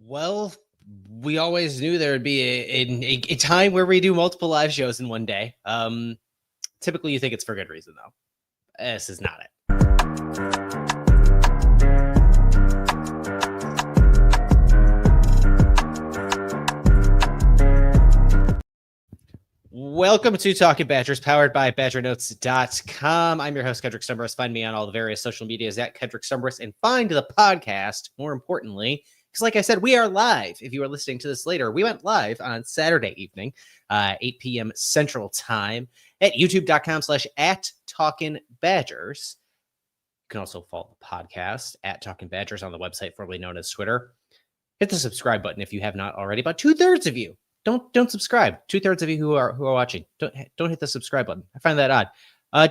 Well, we always knew there would be a time where we do multiple live shows in one day. Typically, you think it's for good reason, though. This is not it. Welcome to Talkin Badgers, powered by BadgerNotes.com. I'm your host, Kedrick Stumbris. Find me on all the various social medias at Kedrick Stumbris, and find the podcast, more importantly, because like I said, we are live. If you are listening to this later, we went live on Saturday evening, 8 p.m. Central Time at youtube.com/@TalkinBadgers. You can also follow the podcast at Talkin Badgers on the website formerly known as Twitter. Hit the subscribe button if you have not already. About 2/3 of you don't subscribe. 2/3 of you who are watching don't hit the subscribe button. I find that odd.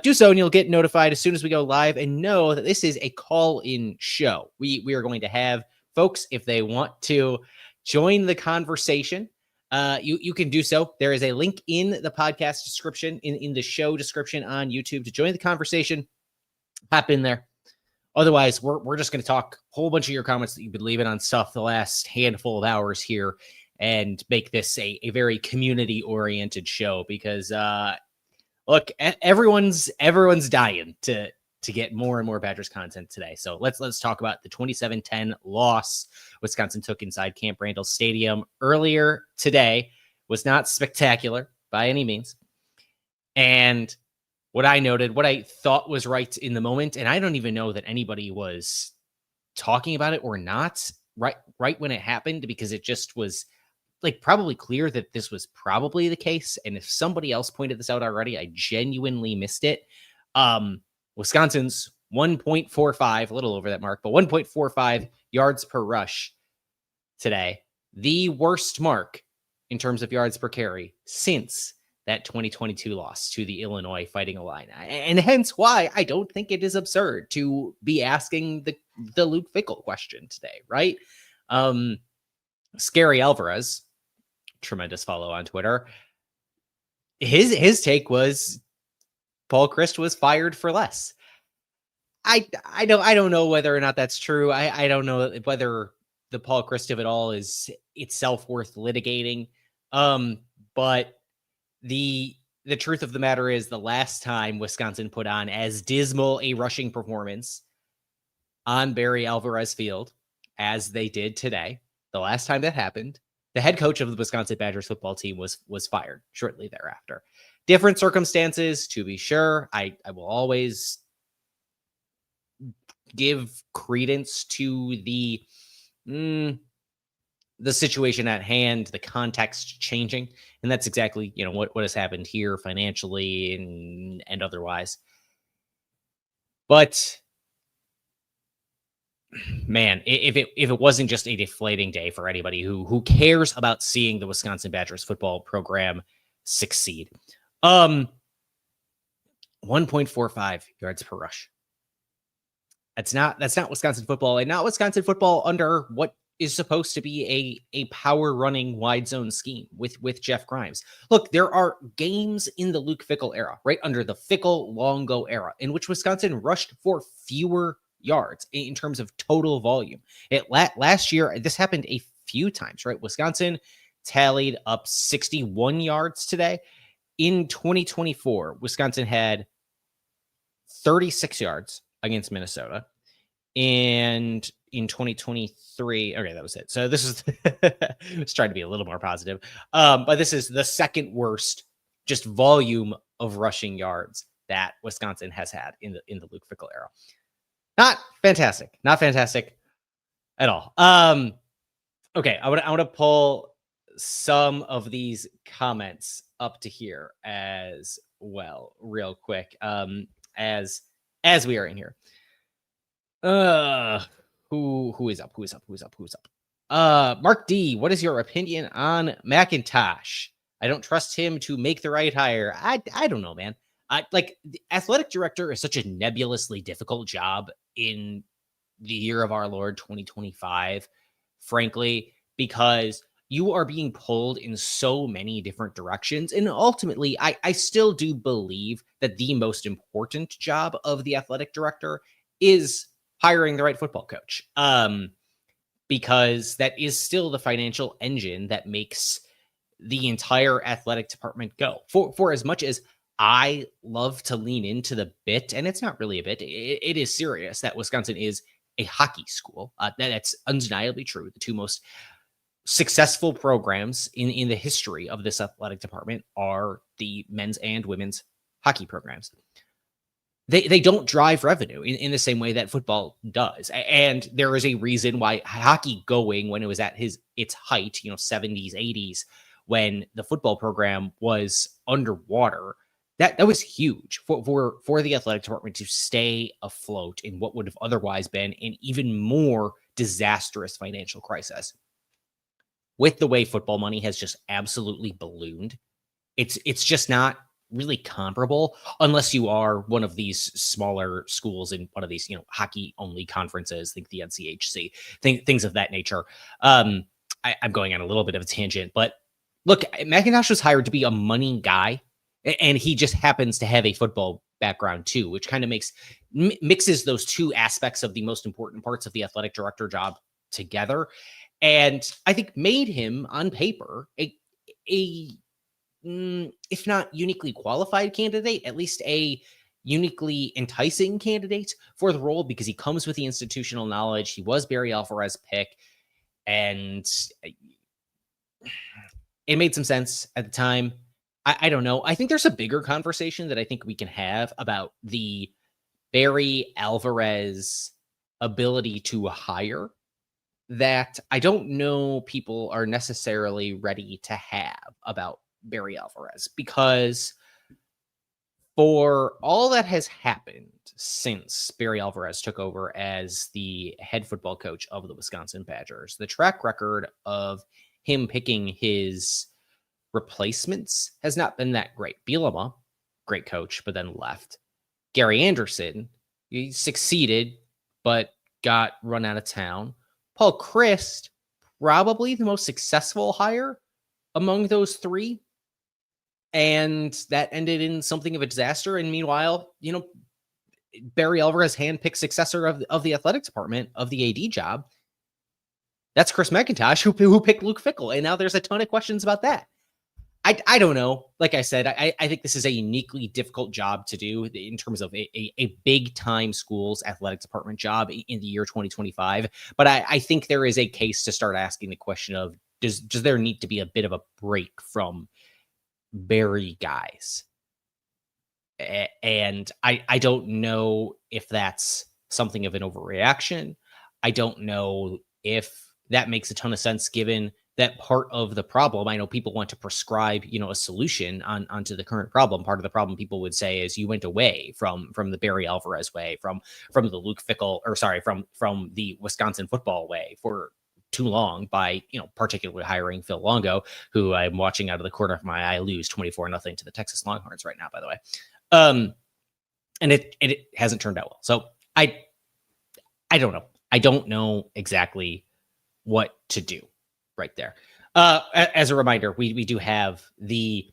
Do so and you'll get notified as soon as we go live, and know that this is a call-in show. We are going to have folks, if they want to join the conversation, you can do so. There is a link in the podcast description, in the show description on YouTube, to join the conversation. Hop in there. Otherwise, we're just going to talk a whole bunch of your comments that you've been leaving on stuff the last handful of hours here, and make this a very community-oriented show, because look, everyone's dying to get more and more Badgers content today. So let's talk about the 27-10 loss Wisconsin took inside Camp Randall Stadium earlier today. Was not spectacular by any means. And what I noted, what I thought was right in the moment, and I don't even know that anybody was talking about it or not right when it happened, because it just was like probably clear that this was probably the case. And if somebody else pointed this out already, I genuinely missed it. Wisconsin's 1.45, a little over that mark, but 1.45 yards per rush today. The worst mark in terms of yards per carry since that 2022 loss to the Illinois Fighting Illini. And hence why I don't think it is absurd to be asking the Luke Fickell question today, right? Scary Alvarez, tremendous follow on Twitter. His take was Paul Chryst was fired for less. I don't know whether or not that's true. I don't know whether the Paul Chryst of it all is itself worth litigating. But the truth of the matter is, the last time Wisconsin put on as dismal a rushing performance on Barry Alvarez Field as they did today, the last time that happened, the head coach of the Wisconsin Badgers football team was fired shortly thereafter. Different circumstances, to be sure. I will always give credence to the situation at hand, the context changing, and that's exactly what has happened here financially and otherwise. But man, if it wasn't just a deflating day for anybody who cares about seeing the Wisconsin Badgers football program succeed. 1.45 yards per rush. That's not Wisconsin football, and not Wisconsin football under what is supposed to be a power running wide zone scheme with Jeff Grimes. Look, there are games in the Luke Fickell era, right under the Fickell-Longo era, in which Wisconsin rushed for fewer yards in terms of total volume. Last year, this happened a few times, right? Wisconsin tallied up 61 yards today. In 2024, Wisconsin had 36 yards against Minnesota. And in 2023, okay, that was it. So this is, I was trying to be a little more positive. But this is the second worst just volume of rushing yards that Wisconsin has had in the Luke Fickell era. Not fantastic at all. Okay, I want to pull some of these comments up to here as well, real quick. As we are in here. Who is up? Mark D, what is your opinion on McIntosh? I don't trust him to make the right hire. I don't know, man. The athletic director is such a nebulously difficult job in the year of our Lord 2025, frankly, because you are being pulled in so many different directions. And ultimately, I still do believe that the most important job of the athletic director is hiring the right football coach. because that is still the financial engine that makes the entire athletic department go. For as much as I love to lean into the bit, and it's not really a bit, it is serious that Wisconsin is a hockey school. That's undeniably true. The two most successful programs in the history of this athletic department are the men's and women's hockey programs. They don't drive revenue in the same way that football does. And there is a reason why hockey going, when it was at its height, 70s, 80s, when the football program was underwater, that was huge for the athletic department to stay afloat in what would have otherwise been an even more disastrous financial crisis. With the way football money has just absolutely ballooned, it's just not really comparable unless you are one of these smaller schools in one of these, hockey only conferences, think the NCHC, things of that nature. I'm going on a little bit of a tangent, but look, McIntosh was hired to be a money guy, and he just happens to have a football background too, which kind of mixes those two aspects of the most important parts of the athletic director job together. And I think made him on paper a if not uniquely qualified candidate, at least a uniquely enticing candidate for the role, because he comes with the institutional knowledge. He was Barry Alvarez's pick, and it made some sense at the time. I don't know. I think there's a bigger conversation that I think we can have about the Barry Alvarez ability to hire that I don't know people are necessarily ready to have about Barry Alvarez, because for all that has happened since Barry Alvarez took over as the head football coach of the Wisconsin Badgers, the track record of him picking his replacements has not been that great. Bielema, great coach, but then left. Gary Anderson, he succeeded, but got run out of town. Paul Chryst, probably the most successful hire among those three. And that ended in something of a disaster. And meanwhile, Barry Alvarez handpicked successor of the athletic department of the AD job. That's Chris McIntosh, who picked Luke Fickell. And now there's a ton of questions about that. I don't know. Like I said, I think this is a uniquely difficult job to do in terms of a big time school's athletic department job in the year 2025. But I think there is a case to start asking the question of, does there need to be a bit of a break from Barry guys? And I don't know if that's something of an overreaction. I don't know if that makes a ton of sense given that part of the problem. I know people want to prescribe, a solution onto the current problem. Part of the problem, people would say, is you went away from the Barry Alvarez way, from the Luke Fickell, or sorry, from the Wisconsin football way for too long by, particularly hiring Phil Longo, who I'm watching out of the corner of my eye lose 24-0 to the Texas Longhorns right now, by the way. And it hasn't turned out well. So I don't know. I don't know exactly what to do right there. As a reminder, we do have the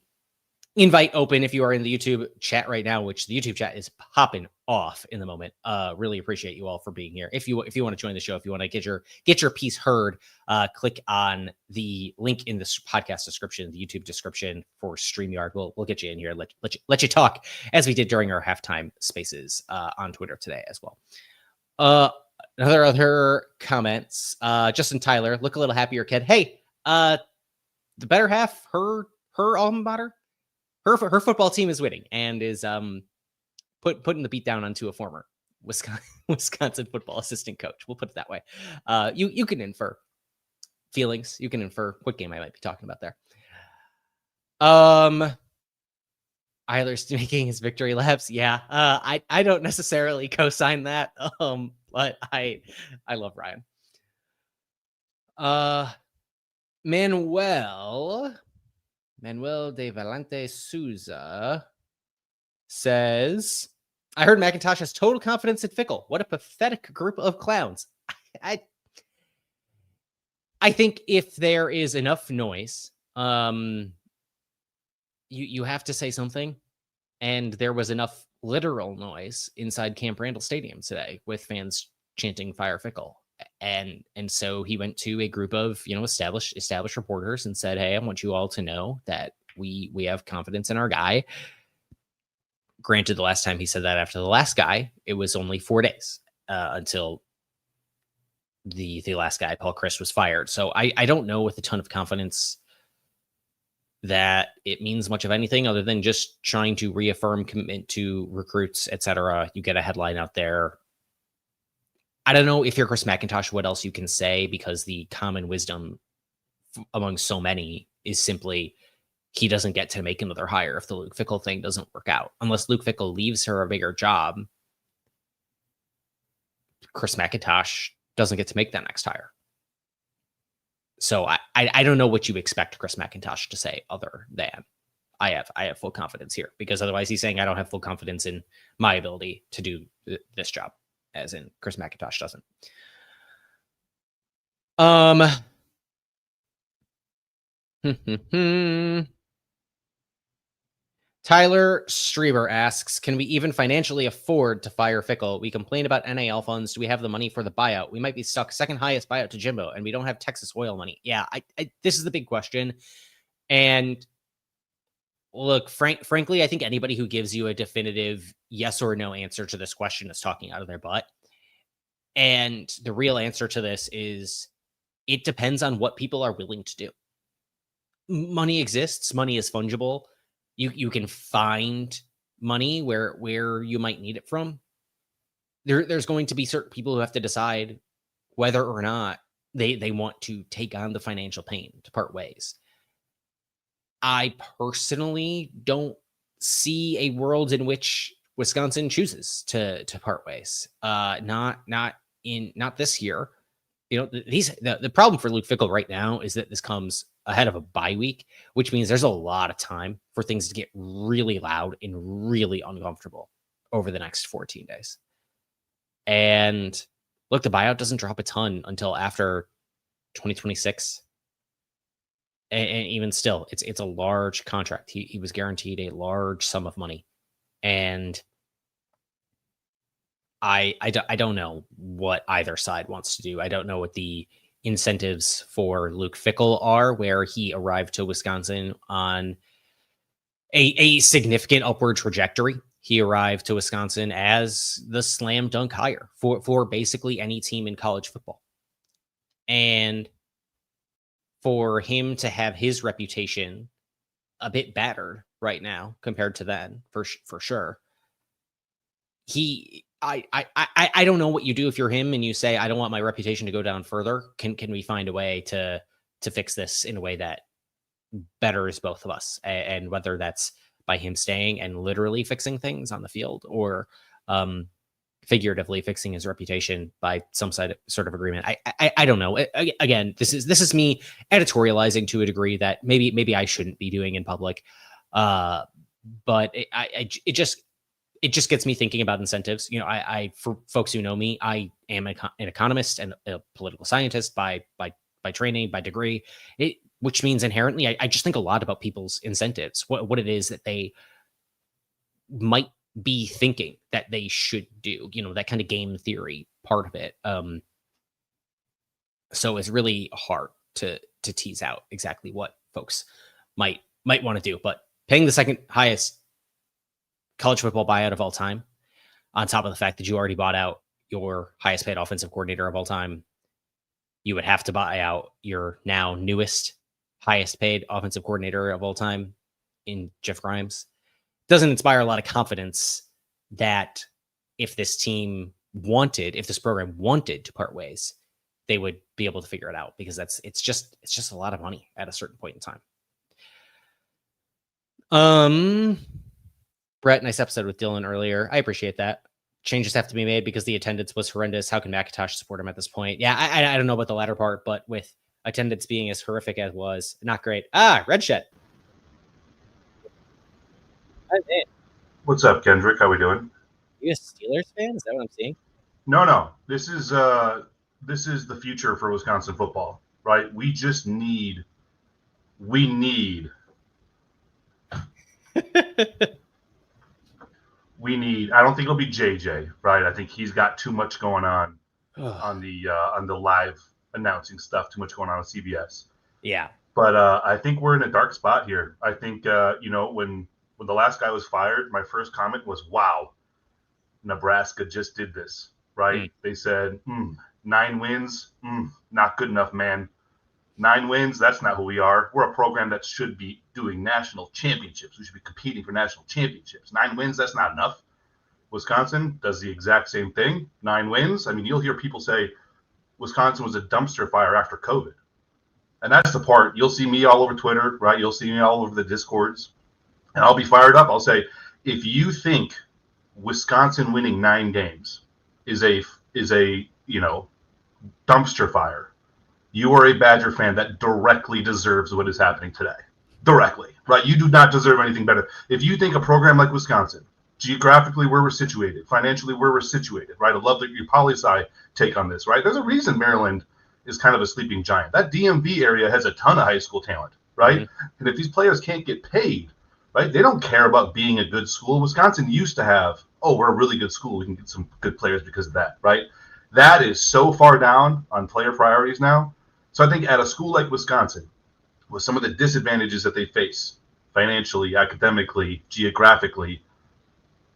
invite open if you are in the YouTube chat right now, which the YouTube chat is popping off in the moment. Really appreciate you all for being here. If you want to join the show, if you want to get your piece heard, click on the link in the podcast description, the YouTube description for StreamYard. We'll get you in here, let you talk, as we did during our halftime spaces on Twitter today as well. Other comments. Justin Tyler, look a little happier, kid. Hey, the better half, her alma mater, her football team is winning and is putting the beat down onto a former Wisconsin football assistant coach. We'll put it that way. You can infer feelings. You can infer what game I might be talking about there. Eiler's making his victory laps. Yeah. I don't necessarily co-sign that. But I love Ryan. Manuel de Valente Souza says, I heard McIntosh has total confidence in Fickell. What a pathetic group of clowns. I think if there is enough noise, you have to say something. And there was enough literal noise inside Camp Randall Stadium today with fans chanting "Fire Fickell." And so he went to a group of, established reporters and said, hey, I want you all to know that we have confidence in our guy. Granted, the last time he said that after the last guy, it was only 4 days until the last guy, Paul Chryst, was fired. So I don't know with a ton of confidence that it means much of anything other than just trying to reaffirm commitment to recruits, etc. You get a headline out there. I don't know if you're Chris McIntosh, what else you can say, because the common wisdom among so many is simply he doesn't get to make another hire if the Luke Fickell thing doesn't work out. Unless Luke Fickell leaves her a bigger job, Chris McIntosh doesn't get to make that next hire. So I don't know what you expect Chris McIntosh to say other than I have full confidence here, because otherwise he's saying I don't have full confidence in my ability to do this job, as in Chris McIntosh doesn't. Tyler Strieber asks, can we even financially afford to fire Fickell? We complain about NAL funds. Do we have the money for the buyout? We might be stuck second highest buyout to Jimbo, and we don't have Texas oil money. Yeah, this is the big question. And look, frankly, I think anybody who gives you a definitive yes or no answer to this question is talking out of their butt. And the real answer to this is it depends on what people are willing to do. Money exists. Money is fungible. You can find money where you might need it from. There's going to be certain people who have to decide whether or not they want to take on the financial pain to part ways. I personally don't see a world in which Wisconsin chooses to part ways. Not this year. The problem for Luke Fickell right now is that this comes ahead of a bye week, which means there's a lot of time for things to get really loud and really uncomfortable over the next 14 days. And look, the buyout doesn't drop a ton until after 2026. And even still, it's a large contract. He was guaranteed a large sum of money. And I don't know what either side wants to do. I don't know what the incentives for Luke Fickell are, where he arrived to Wisconsin on a significant upward trajectory. He arrived to Wisconsin as the slam dunk hire for basically any team in college football. And for him to have his reputation a bit battered right now compared to then, for sure. I don't know what you do if you're him and you say, I don't want my reputation to go down further. Can we find a way to fix this in a way that betters both of us? And whether that's by him staying and literally fixing things on the field, or figuratively fixing his reputation by some sort of agreement. I don't know. Again, this is me editorializing to a degree that maybe I shouldn't be doing in public. But it just gets me thinking about incentives. I for folks who know me, I am an economist and a political scientist by training, by degree, which means inherently, I just think a lot about people's incentives, what it is that they might be thinking that they should do, that kind of game theory part of it. So it's really hard to tease out exactly what folks might want to do, but paying the second highest college football buyout of all time, on top of the fact that you already bought out your highest paid offensive coordinator of all time, you would have to buy out your now newest highest paid offensive coordinator of all time in Jeff Grimes. Doesn't inspire a lot of confidence that if this program wanted to part ways, they would be able to figure it out, because it's just a lot of money at a certain point in time. Brett, nice episode with Dylan earlier. I appreciate that. Changes have to be made because the attendance was horrendous. How can McIntosh support him at this point? Yeah, I don't know about the latter part, but with attendance being as horrific as it was, not great. Red Shed. Hi, man. What's up, Kedrick? How we doing? You a Steelers fan? Is that what I'm seeing? No. This is the future for Wisconsin football, right? We need I don't think it'll be JJ, right? I think he's got too much going on on the live announcing stuff. Too much going on with CBS. Yeah. But I think we're in a dark spot here. I think when the last guy was fired, my first comment was, "Wow, Nebraska just did this." Right? They said 9 wins, not good enough, man. 9 wins, that's not who we are. We're a program that should be doing national championships. We should be competing for national championships. 9 wins, that's not enough. Wisconsin does the exact same thing. 9 wins. I mean, you'll hear people say Wisconsin was a dumpster fire after COVID. And that's the part. You'll see me all over Twitter, right? You'll see me all over the Discords. And I'll be fired up. I'll say, if you think Wisconsin winning 9 games is a dumpster fire, you are a Badger fan that directly deserves what is happening today. Directly, right? You do not deserve anything better. If you think a program like Wisconsin, geographically where we're situated, financially where we're situated, right? I love your poli-sci take on this, right? There's a reason Maryland is kind of a sleeping giant. That DMV area has a ton of high school talent, right? Mm-hmm. And if these players can't get paid, right, they don't care about being a good school. Wisconsin used to have, we're a really good school. We can get some good players because of that, right? That is so far down on player priorities now. So I think at a school like Wisconsin, with some of the disadvantages that they face financially, academically, geographically,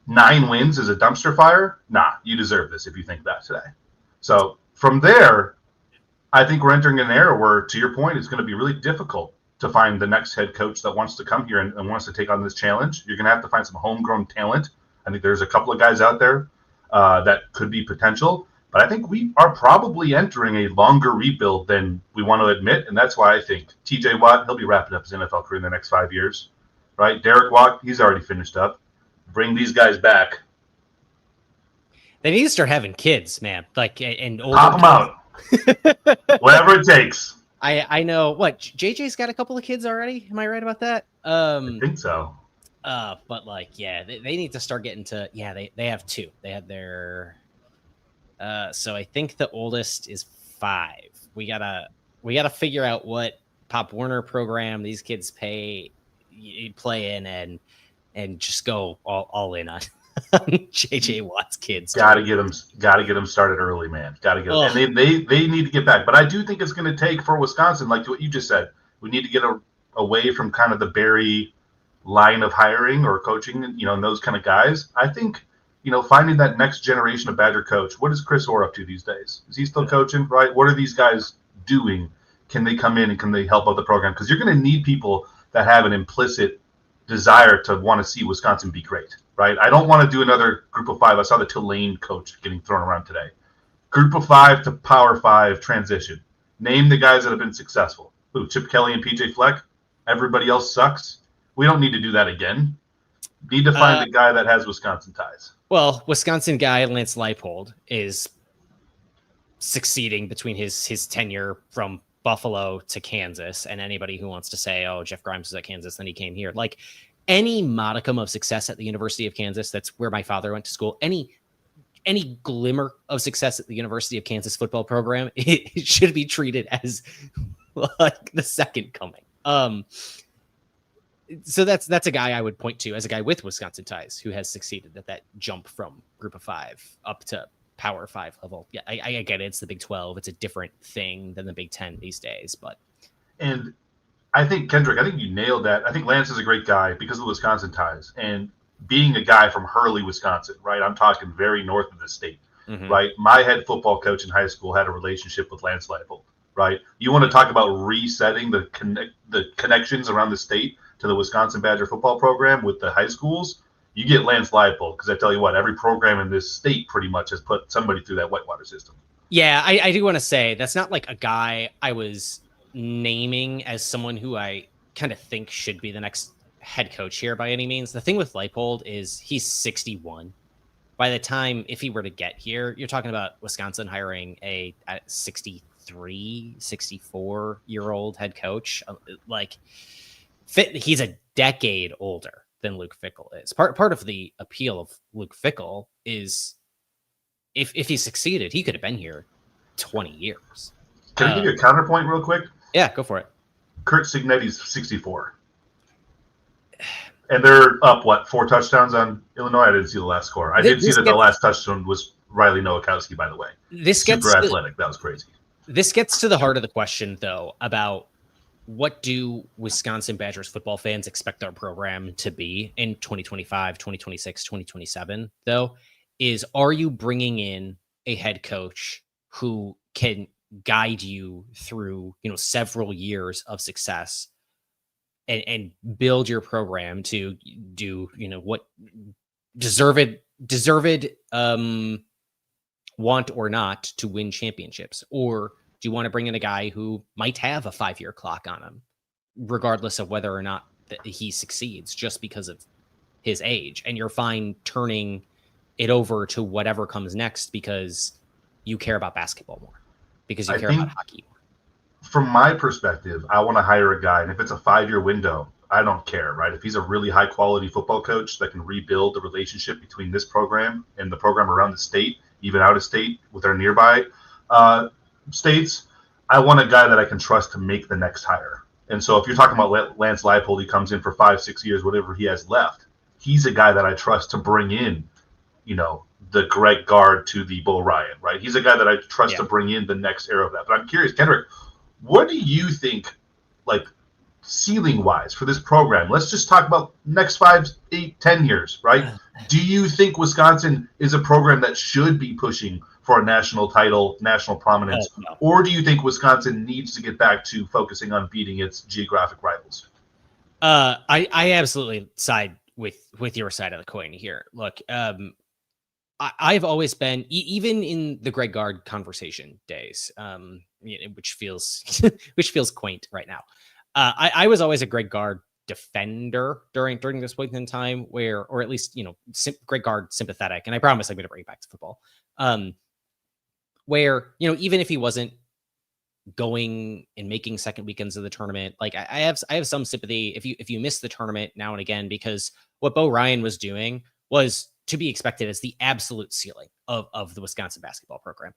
9 wins is a dumpster fire? Nah, you deserve this if you think that today. So from there, I think we're entering an era where, to your point, it's going to be really difficult to find the next head coach that wants to come here and wants to take on this challenge. You're going to have to find some homegrown talent. I think there's a couple of guys out there that could be potential. But I think we are probably entering a longer rebuild than we want to admit. And that's why I think TJ Watt, he'll be wrapping up his NFL career in the next 5 years, right? Derek Watt, he's already finished up. Bring these guys back. They need to start having kids, man. Like, and older pop them out. Whatever it takes. I know what JJ's got a couple of kids already. Am I right about that? I think so. But they need to start getting to, they have 2. They had their, so I think the oldest is 5. We gotta figure out what Pop Warner program these kids play in and just go all in on JJ Watt's kids. Got to get them started early, man. Got to get them. And they need to get back. But I do think it's going to take for Wisconsin, like what you just said, we need to get away from kind of the Barry line of hiring or coaching, and those kind of guys. I think, finding that next generation of Badger coach. What is Chris Orr up to these days? Is he still coaching, right? What are these guys doing? Can they come in and can they help out the program? Because you're going to need people that have an implicit desire to want to see Wisconsin be great, right? I don't want to do another Group of 5. I saw the Tulane coach getting thrown around today. Group of 5 to Power 5 transition. Name the guys that have been successful. Who? Chip Kelly and PJ Fleck? Everybody else sucks? We don't need to do that again. Need to find the guy that has Wisconsin ties. Well, Wisconsin guy Lance Leipold is succeeding between his tenure from Buffalo to Kansas, and anybody who wants to say, Jeff Grimes was at Kansas, then he came here. Like any modicum of success at the University of Kansas, that's where my father went to school. Any glimmer of success at the University of Kansas football program, it should be treated as like the second coming. So that's a guy I would point to as a guy with Wisconsin ties who has succeeded at that jump from Group of 5 up to Power 5 level. Yeah, I get it. It's the Big 12. It's a different thing than the Big 10 these days. And I think, Kedrick, I think you nailed that. I think Lance is a great guy because of the Wisconsin ties. And being a guy from Hurley, Wisconsin, right? I'm talking very north of the state, right? My head football coach in high school had a relationship with Lance Leipold, right? You want to talk about resetting the connections around the state to the Wisconsin Badger football program with the high schools, you get Lance Leipold, because I tell you what, every program in this state pretty much has put somebody through that whitewater system. Yeah, I do want to say that's not like a guy I was naming as someone who I kind of think should be the next head coach here by any means. The thing with Leipold is he's 61. By the time, if he were to get here, you're talking about Wisconsin hiring a 63, 64-year-old head coach. He's a decade older than Luke Fickell is. Part of the appeal of Luke Fickell is if he succeeded, he could have been here 20 years. Can I give you a counterpoint real quick? Yeah, go for it. Kurt Cignetti's 64. And they're up, 4 touchdowns on Illinois? I didn't see the last score. I did see that the last touchdown was Riley Nowakowski, by the way. Super athletic. That was crazy. This gets to the heart of the question, though, about what do Wisconsin Badgers football fans expect their program to be in 2025, 2026, 2027, though, is are you bringing in a head coach who can guide you through, several years of success and build your program to do, what deserved want or not to win championships? Or do you want to bring in a guy who might have a 5-year clock on him, regardless of whether or not he succeeds just because of his age? And you're fine turning it over to whatever comes next because you care about basketball more, because you care about hockey more. From my perspective, I want to hire a guy, and if it's a 5-year window, I don't care, right? If he's a really high-quality football coach that can rebuild the relationship between this program and the program around the state, even out of state with our nearby states, I want a guy that I can trust to make the next hire. And so if you're talking about Lance Leipold, he comes in for 5-6 years, whatever he has left, he's a guy that I trust to bring in, the Greg Gard to the Bo Ryan, right? He's a guy that I trust to bring in the next era of that. But I'm curious, Kedrick, what do you think, ceiling-wise for this program? Let's just talk about next 5, 8, 10 years, right? Do you think Wisconsin is a program that should be pushing for a national title, national prominence, no. Or do you think Wisconsin needs to get back to focusing on beating its geographic rivals? I absolutely side with your side of the coin here. Look, I've always been, even in the Greg Gard conversation days, which feels quaint right now. I was always a Greg Gard defender during this point in time, or at least, Greg Gard sympathetic. And I promise I'm going to bring it back to football. Where, even if he wasn't going and making second weekends of the tournament, I have some sympathy if you miss the tournament now and again, because what Bo Ryan was doing was to be expected as the absolute ceiling of the Wisconsin basketball program,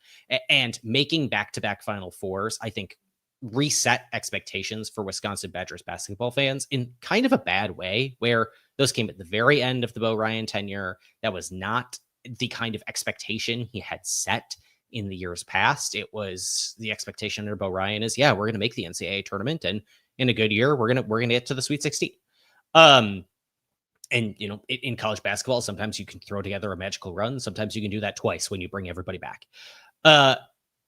and making back-to-back Final Fours, I think, reset expectations for Wisconsin Badgers basketball fans in kind of a bad way, where those came at the very end of the Bo Ryan tenure. That was not the kind of expectation he had set in the years past. It was the expectation under Bo Ryan is, we're going to make the NCAA tournament, and in a good year, we're going to get to the Sweet 16. And, in college basketball, sometimes you can throw together a magical run. Sometimes you can do that twice when you bring everybody back.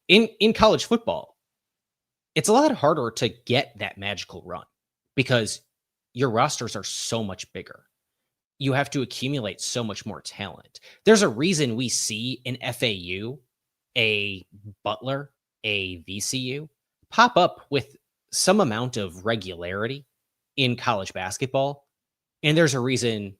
In college football, it's a lot harder to get that magical run because your rosters are so much bigger. You have to accumulate so much more talent. There's a reason we see an FAU, a Butler, a VCU pop up with some amount of regularity in college basketball. And there's a reason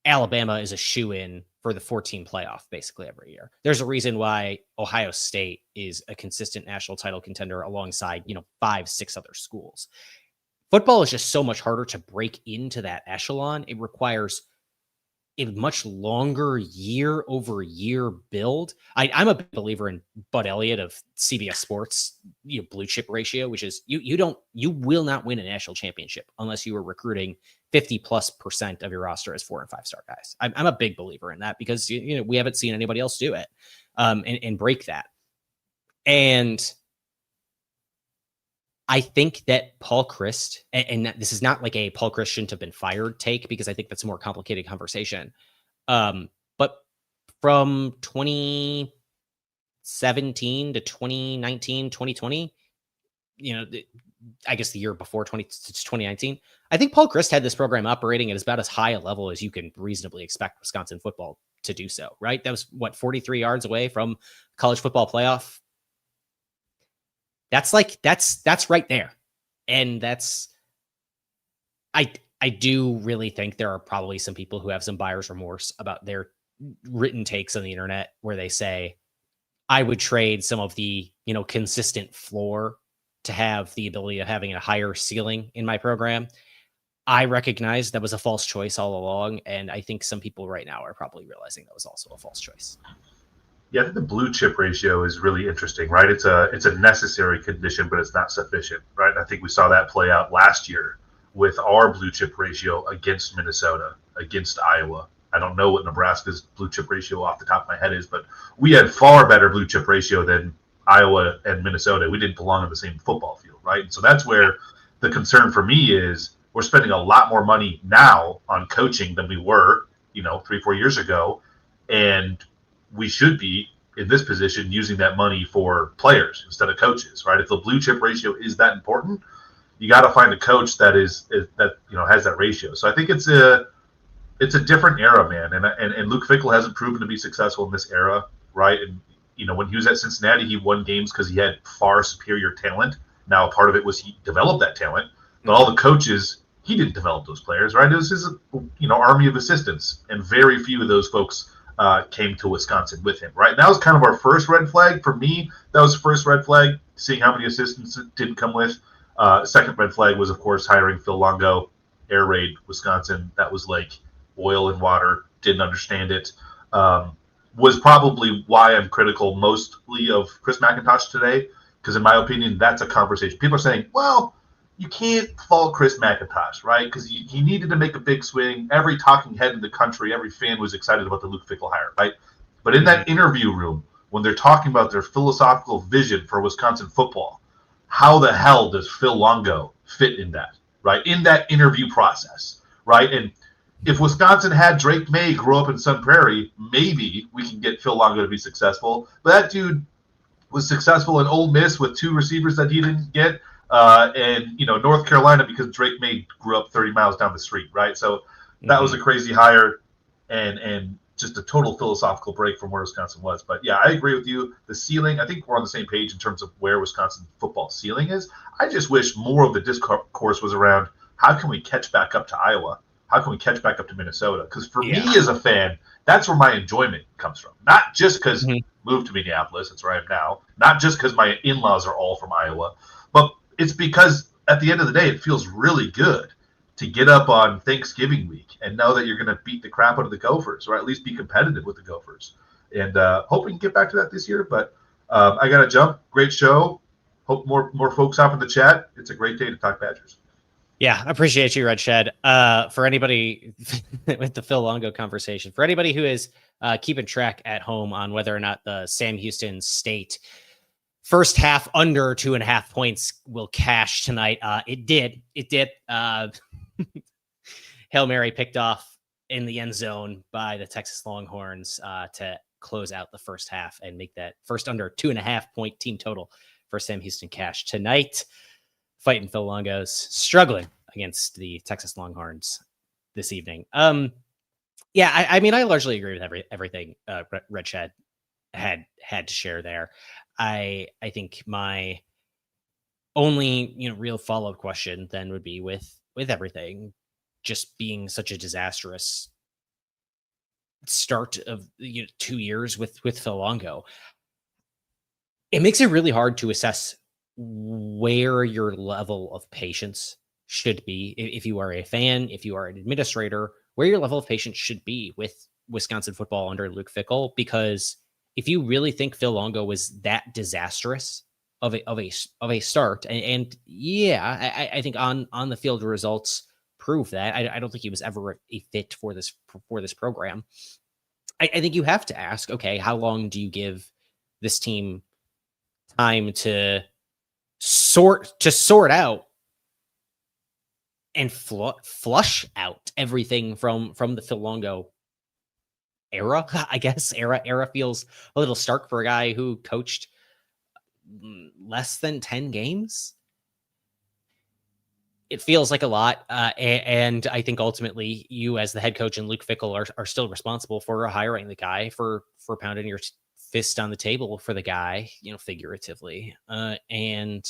Alabama is a shoo-in for the 14 playoff basically every year. There's a reason why Ohio State is a consistent national title contender alongside, 5-6 other schools. Football is just so much harder to break into that echelon. It requires a much longer year-over-year build. I'm a big believer in Bud Elliott of CBS Sports, blue chip ratio, which is you will not win a national championship unless you are recruiting 50+% of your roster as 4- and 5-star guys. I'm a big believer in that because we haven't seen anybody else do it and break that. And I think that Paul Chryst, and this is not like a Paul Chryst shouldn't have been fired take, because I think that's a more complicated conversation. But from 2017 to 2019, 2020, I guess the year before 2019, I think Paul Chryst had this program operating at about as high a level as you can reasonably expect Wisconsin football to do so, right? That was 43 yards away from college football playoff. That's right there. And I do really think there are probably some people who have some buyer's remorse about their written takes on the internet where they say, I would trade some of the, consistent floor to have the ability of having a higher ceiling in my program. I recognize that was a false choice all along. And I think some people right now are probably realizing that was also a false choice. Yeah, I think the blue chip ratio is really interesting, right? It's a necessary condition, but it's not sufficient, right? I think we saw that play out last year with our blue chip ratio against Minnesota, against Iowa, I don't know what Nebraska's blue chip ratio off the top of my head is, but we had far better blue chip ratio than Iowa and Minnesota. We didn't belong on the same football field, right? And so that's where the concern for me is we're spending a lot more money now on coaching than we were, 3-4 years ago. And we should be in this position using that money for players instead of coaches, right? If the blue chip ratio is that important, you got to find a coach that has that ratio. So I think it's a different era, man. And Luke Fickell hasn't proven to be successful in this era, right? And when he was at Cincinnati, he won games because he had far superior talent. Now, part of it was he developed that talent, but all the coaches, he didn't develop those players, right? It was his army of assistants, and very few of those folks came to Wisconsin with him, right? And that was kind of our first red flag. For me, that was the first red flag, seeing how many assistants it didn't come with. Second red flag was, of course, hiring Phil Longo, air raid Wisconsin. That was like oil and water, didn't understand it. Was probably why I'm critical mostly of Chris McIntosh today, because in my opinion, that's a conversation. People are saying, well, you can't fault Chris McIntosh, right? Because he needed to make a big swing. Every talking head in the country, every fan was excited about the Luke Fickell hire, right? But in that interview room, when they're talking about their philosophical vision for Wisconsin football, how the hell does Phil Longo fit in that, right? In that interview process, right? And if Wisconsin had Drake May grow up in Sun Prairie, maybe we can get Phil Longo to be successful. But that dude was successful in Ole Miss with 2 receivers that he didn't get. And North Carolina because Drake May grew up 30 miles down the street, right? So that was a crazy hire and just a total philosophical break from where Wisconsin was. But yeah, I agree with you. The ceiling, I think we're on the same page in terms of where Wisconsin football ceiling is. I just wish more of the discourse was around how can we catch back up to Iowa? How can we catch back up to Minnesota? Because for me as a fan, that's where my enjoyment comes from. Not just because I moved to Minneapolis, that's where I am now. Not just because my in-laws are all from Iowa, but it's because at the end of the day, it feels really good to get up on Thanksgiving week and know that you're going to beat the crap out of the Gophers, or at least be competitive with the Gophers. And hope we can get back to that this year. But I got to jump. Great show. Hope more folks hop in the chat. It's a great day to talk Badgers. Yeah, I appreciate you, Red Shed. For anybody with the Phil Longo conversation, for anybody who is keeping track at home on whether or not the Sam Houston State first half under 2.5 points will cash tonight. It did. Hail Mary picked off in the end zone by the Texas Longhorns to close out the first half and make that first under 2.5 point team total for Sam Houston cash tonight. Fighting Phil Longo's struggling against the Texas Longhorns this evening. Yeah, I mean, I largely agree with everything Red Shed had to share there. I think my only real follow-up question then would be with everything just being such a disastrous start of 2 years with Phil Longo. It makes it really hard to assess where your level of patience should be. If you are a fan, if you are an administrator, where your level of patience should be with Wisconsin football under Luke Fickell, because if you really think Phil Longo was that disastrous of a start, and yeah, I think on the field results prove that. I don't think he was ever a fit for this program. I think you have to ask, okay, how long do you give this team time to sort out and flush out everything from the Phil Longo era? I guess era feels a little stark for a guy who coached less than 10 games. It feels like a lot, and I think ultimately you as the head coach and Luke Fickell are still responsible for hiring the guy, for pounding your fist on the table for the guy, figuratively. And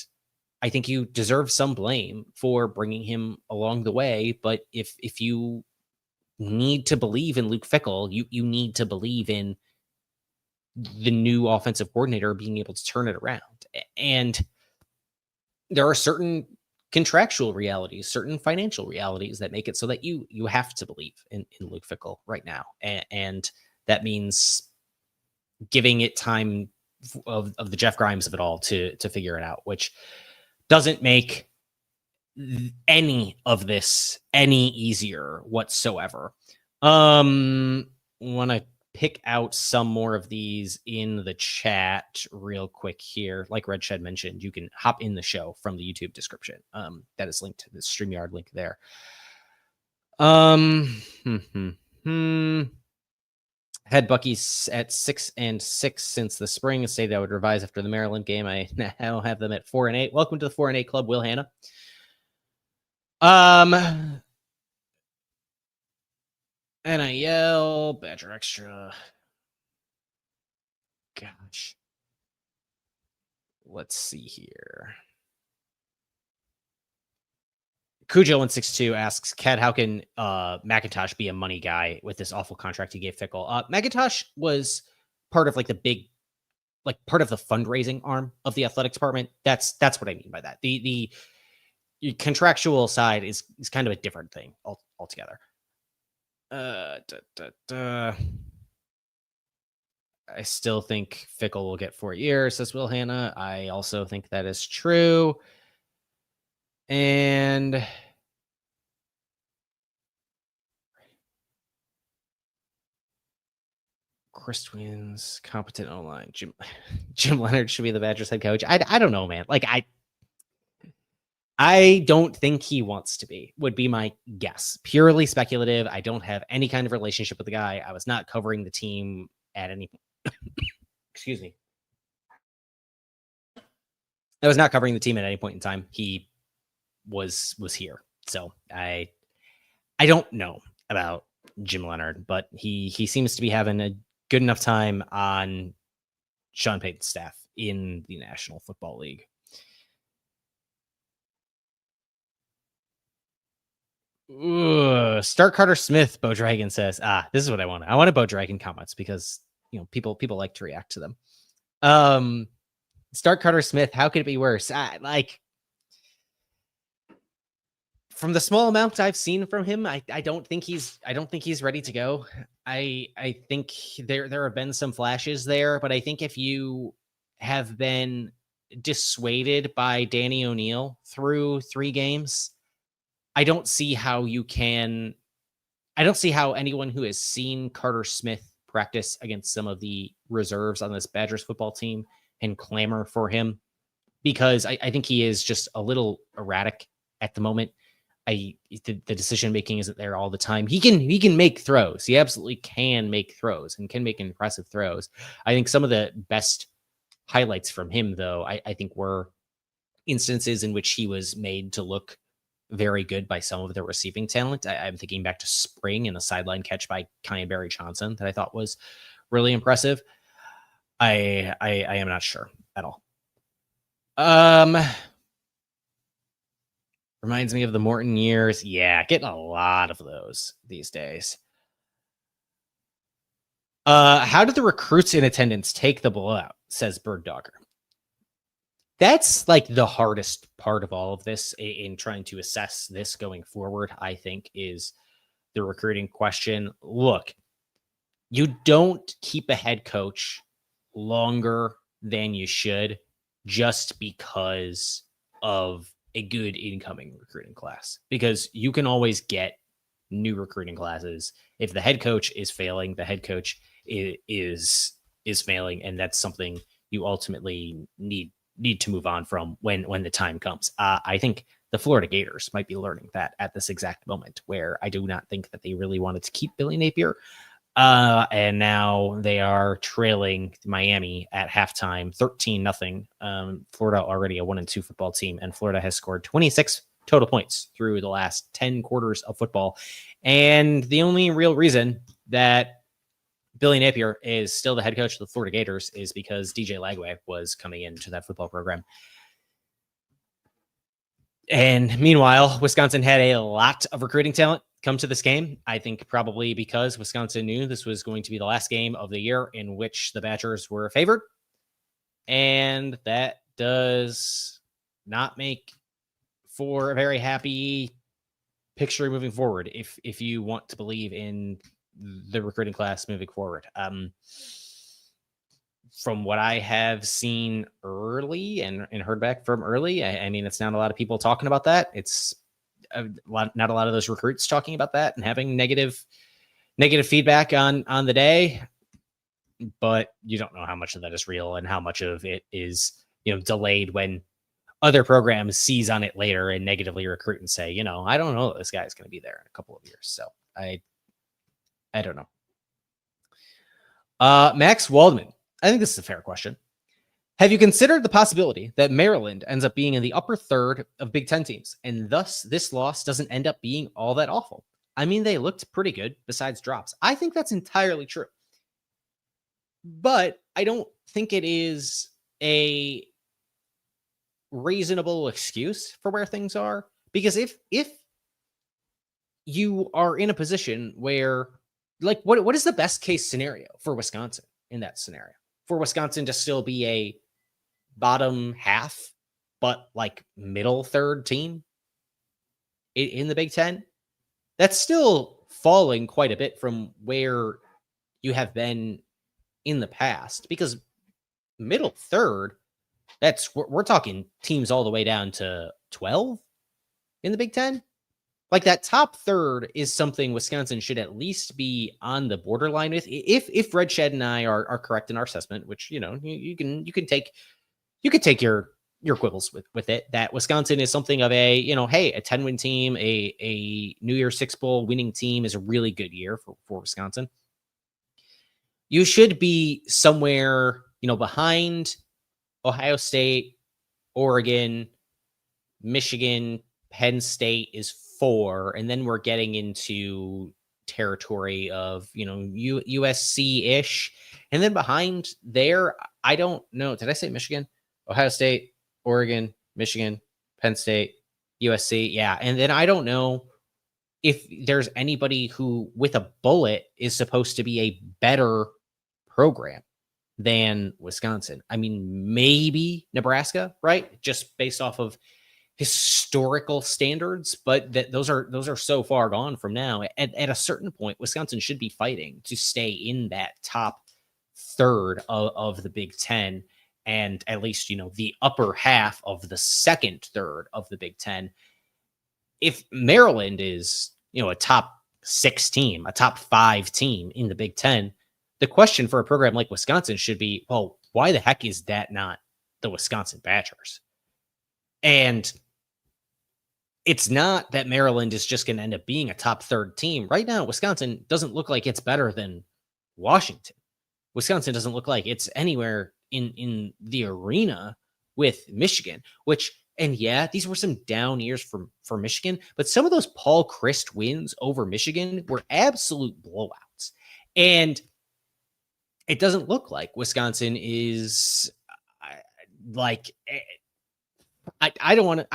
I think you deserve some blame for bringing him along the way. But if you need to believe in Luke Fickell, you need to believe in the new offensive coordinator being able to turn it around. And there are certain contractual realities, certain financial realities that make it so that you have to believe in Luke Fickell right now. And that means giving it time of the Jeff Grimes of it all to figure it out, which doesn't make any of this any easier whatsoever. Want to pick out some more of these in the chat real quick here. Like Red Shed mentioned, you can hop in the show from the YouTube description. That is linked to the StreamYard link there. Had Bucky's at 6-6 since the spring. Say they would revise after the Maryland game. I now have them at 4-8. Welcome to the 4-8 club, Will Hanna. NIL, Badger Extra. Gosh. Let's see here. Cujo162 asks, Kat, how can McIntosh be a money guy with this awful contract he gave Fickell? McIntosh was part of like the big, like part of the fundraising arm of the athletic department. That's what I mean by that. The contractual side is kind of a different thing altogether. I still think Fickell will get 4 years, says Will Hanna. I also think that is true. And Chris Twins, competent O-line. Jim Leonard should be the Badgers head coach. I don't know, man. Like I don't think he wants to be, would be my guess. Purely speculative. I don't have any kind of relationship with the guy. I was not covering the team at any excuse me. I was not covering the team at any point in time. He was here. So I don't know about Jim Leonard, but he seems to be having a good enough time on Sean Payton's staff in the National Football League. Start Carter Smith, Bo Dragon says. This is what I want. I want a Bo Dragon comments because people like to react to them. Start Carter Smith, how could it be worse? Like from the small amount I've seen from him, I don't think he's ready to go. I think there have been some flashes there, but I think if you have been dissuaded by Danny O'Neil through 3 games, I don't see how anyone who has seen Carter Smith practice against some of the reserves on this Badgers football team and clamor for him, because I think he is just a little erratic at the moment. The decision making isn't there all the time. He can make throws. He absolutely can make throws and can make impressive throws. I think some of the best highlights from him, though, I think were instances in which he was made to look very good by some of the receiving talent. I'm thinking back to spring and the sideline catch by Kyan Barry Johnson that I thought was really impressive. I am not sure at all. Reminds me of the Morton years. Yeah, getting a lot of those these days. How did the recruits in attendance take the blowout, says Bird Dogger. That's like the hardest part of all of this in trying to assess this going forward, I think, is the recruiting question. Look, you don't keep a head coach longer than you should just because of a good incoming recruiting class, because you can always get new recruiting classes. If the head coach is failing, the head coach is failing, and that's something you ultimately need to move on from when the time comes. I think the Florida Gators might be learning that at this exact moment, where I do not think that they really wanted to keep Billy Napier. And now they are trailing Miami at halftime, 13-0. Florida already a 1-2 football team, and Florida has scored 26 total points through the last 10 quarters of football. And the only real reason that Billy Napier is still the head coach of the Florida Gators is because DJ Lagway was coming into that football program. And meanwhile, Wisconsin had a lot of recruiting talent come to this game. I think probably because Wisconsin knew this was going to be the last game of the year in which the Badgers were favored. And that does not make for a very happy picture moving forward, if you want to believe in the recruiting class moving forward. From what I have seen early and heard back from early, I mean, it's not a lot of people talking about that. It's not a lot of those recruits talking about that and having negative negative feedback on the day, but you don't know how much of that is real and how much of it is, delayed when other programs seize on it later and negatively recruit and say, I don't know that this guy is going to be there in a couple of years. So I don't know. Max Waldman, I think this is a fair question. Have you considered the possibility that Maryland ends up being in the upper third of Big Ten teams, and thus this loss doesn't end up being all that awful? I mean, they looked pretty good besides drops. I think that's entirely true. But I don't think it is a reasonable excuse for where things are. Because if you are in a position where, like, what is the best case scenario for Wisconsin in that scenario? For Wisconsin to still be a bottom half, but like middle third team in the Big Ten? That's still falling quite a bit from where you have been in the past, because middle third, we're talking teams all the way down to 12 in the Big Ten. Like, that top third is something Wisconsin should at least be on the borderline with. If Red Shed and I are correct in our assessment, which, you can take your quibbles with it, that Wisconsin is something of a, hey, a 10-win team, a New Year's Six Bowl winning team is a really good year for Wisconsin. You should be somewhere, behind Ohio State, Oregon, Michigan, Penn State is 4, and then we're getting into territory of, USC-ish. And then behind there, I don't know. Did I say Michigan? Ohio State, Oregon, Michigan, Penn State, USC. Yeah. And then I don't know if there's anybody who, with a bullet, is supposed to be a better program than Wisconsin. I mean, maybe Nebraska, right? Just based off of historical standards, but those are so far gone from now. At a certain point, Wisconsin should be fighting to stay in that top third of the Big Ten, and at least, the upper half of the second third of the Big Ten. If Maryland is, a top 6 team, a top 5 team in the Big Ten, the question for a program like Wisconsin should be, well, why the heck is that not the Wisconsin Badgers? And it's not that Maryland is just going to end up being a top third team. Right now, Wisconsin doesn't look like it's better than Washington. Wisconsin doesn't look like it's anywhere in the arena with Michigan, and yeah, these were some down years for Michigan, but some of those Paul Chryst wins over Michigan were absolute blowouts. And it doesn't look like Wisconsin is like, I don't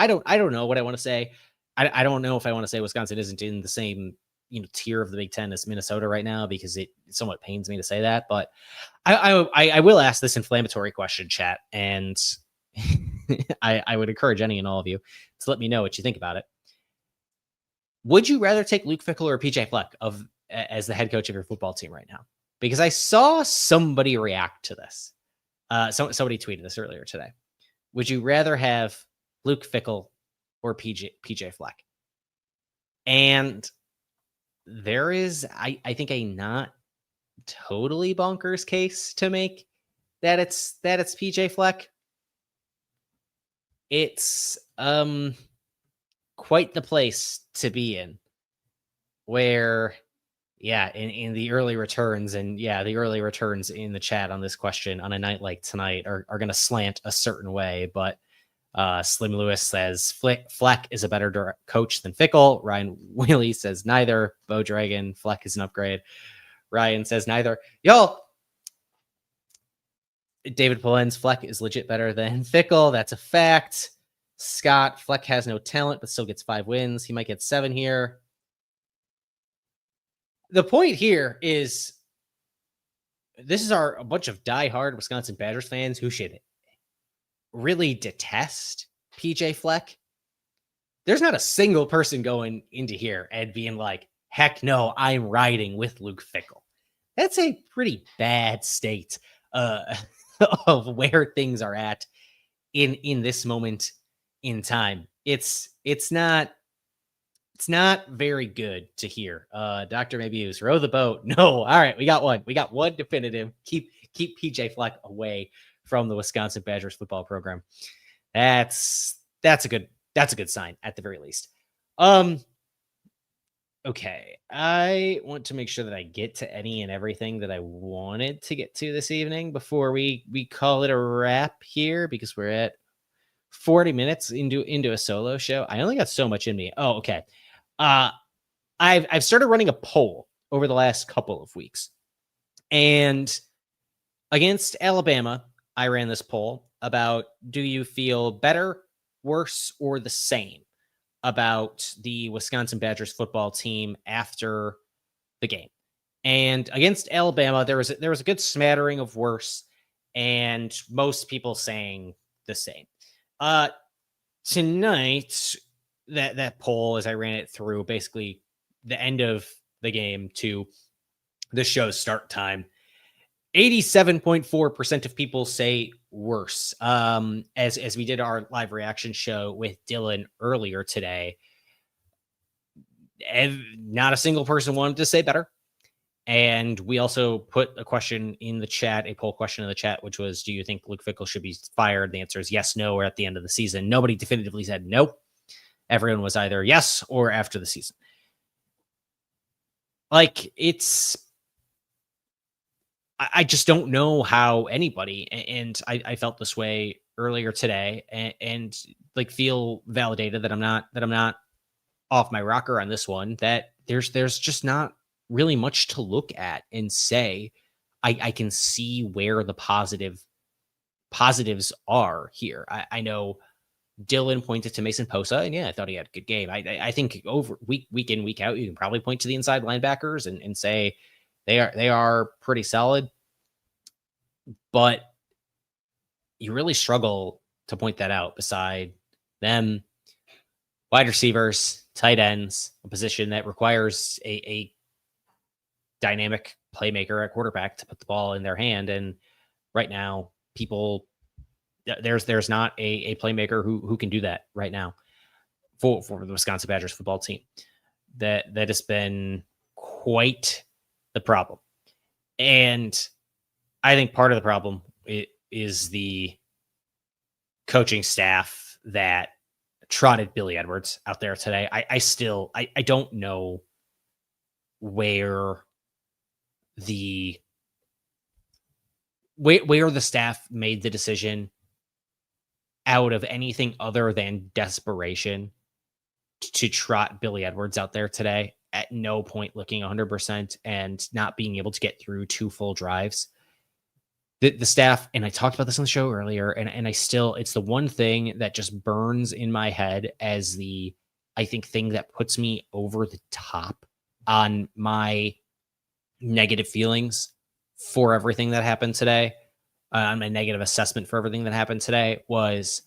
know what I want to say. I don't know if I want to say Wisconsin isn't in the same, tier of the Big Ten as Minnesota right now, because it somewhat pains me to say that, but I will ask this inflammatory question, chat, and I would encourage any and all of you to let me know what you think about it. Would you rather take Luke Fickell or PJ Fleck as the head coach of your football team right now? Because I saw somebody react to this. Somebody tweeted this earlier today. Would you rather have Luke Fickell or PJ Fleck? And there is, I think, a not totally bonkers case to make that it's PJ Fleck. It's quite the place to be in, where, yeah, in the early returns, and yeah, the early returns in the chat on this question on a night like tonight are going to slant a certain way. But Slim Lewis says Fleck is a better coach than Fickell. Ryan Wheelie says neither. Bo Dragon, Fleck is an upgrade. Ryan says neither. Y'all, David Polens, Fleck is legit better than Fickell. That's a fact. Scott, Fleck has no talent, but still gets 5 wins. He might get 7 here. The point here is, this is a bunch of diehard Wisconsin Badgers fans who should really detest PJ Fleck. There's not a single person going into here and being like, heck no, I'm riding with Luke Fickell. That's a pretty bad state of where things are at in this moment in time. It's not It's not very good to hear. Dr. Maybews, row the boat. No. All right. We got one. We got one definitive. Keep PJ Fleck away from the Wisconsin Badgers football program. That's a good sign at the very least. Okay. I want to make sure that I get to any and everything that I wanted to get to this evening before we call it a wrap here, because we're at 40 minutes into a solo show. I only got so much in me. Oh, okay. I've started running a poll over the last couple of weeks, and against Alabama, I ran this poll about, do you feel better, worse, or the same about the Wisconsin Badgers football team after the game? And against Alabama, there was a good smattering of worse, and most people saying the same. Tonight, that poll, as I ran it through, basically the end of the game to the show's start time, 87.4% of people say worse. As we did our live reaction show with Dylan earlier today, not a single person wanted to say better. And we also put a question in the chat, a poll question in the chat, which was, do you think Luke Fickell should be fired? The answer is yes, no, or at the end of the season. Nobody definitively said no. Everyone was either yes or after the season. Like, I just don't know how anybody, and I felt this way earlier today, and like feel validated that I'm not off my rocker on this one, that there's just not really much to look at and say, I can see where the positives are here. I know Dylan pointed to Mason Posa, and yeah, I thought he had a good game. I think over week in, week out, you can probably point to the inside linebackers and say they are pretty solid, but you really struggle to point that out beside them. Wide receivers, tight ends, a position that requires a dynamic playmaker at quarterback to put the ball in their hand. And right now, there's not a playmaker who can do that right now for the Wisconsin Badgers football team. That has been quite the problem. And I think part of the problem is the coaching staff that trotted Billy Edwards out there today. I don't know where the staff made the decision out of anything other than desperation to trot Billy Edwards out there today, at no point looking 100% and not being able to get through 2 full drives. The staff, and I talked about this on the show earlier, and it's the one thing that just burns in my head as the, I think, thing that puts me over the top on my negative feelings for everything that happened today, on my negative assessment for everything that happened today, was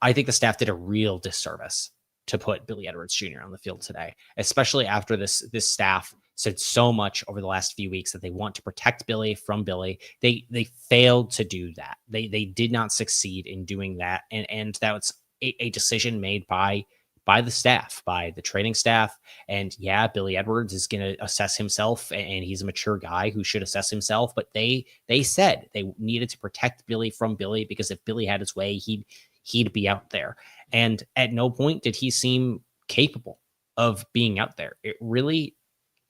I think the staff did a real disservice to put Billy Edwards Jr. on the field today, especially after this staff said so much over the last few weeks that they want to protect Billy from Billy. They failed to do that. They did not succeed in doing that. And that was a decision made by the staff, by the training staff. And yeah, Billy Edwards is going to assess himself, and he's a mature guy who should assess himself. But they said they needed to protect Billy from Billy, because if Billy had his way, he'd be out there. And at no point did he seem capable of being out there.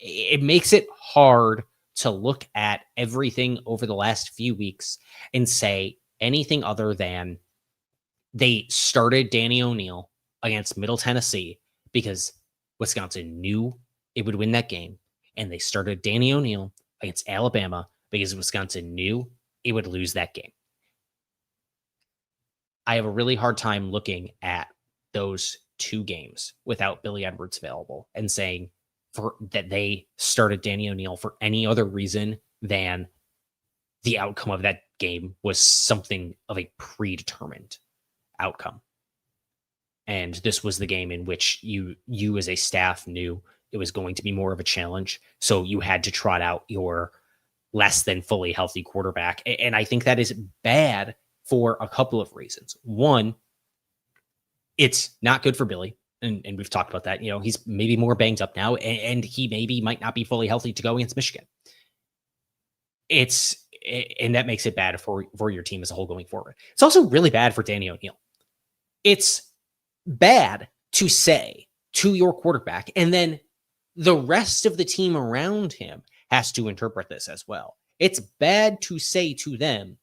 It makes it hard to look at everything over the last few weeks and say anything other than they started Danny O'Neil against Middle Tennessee because Wisconsin knew it would win that game, and they started Danny O'Neil against Alabama because Wisconsin knew it would lose that game. I have a really hard time looking at those 2 games without Billy Edwards available and saying that they started Danny O'Neil for any other reason than the outcome of that game was something of a predetermined outcome. And this was the game in which you as a staff knew it was going to be more of a challenge. So you had to trot out your less than fully healthy quarterback. And I think that is bad for a couple of reasons. One, it's not good for Billy. and we've talked about that. He's maybe more banged up now, and he maybe might not be fully healthy to go against Michigan. And that makes it bad for your team as a whole going forward. It's also really bad for Danny O'Neil. It's bad to say to your quarterback, and then the rest of the team around him has to interpret this as well. It's bad to say to them,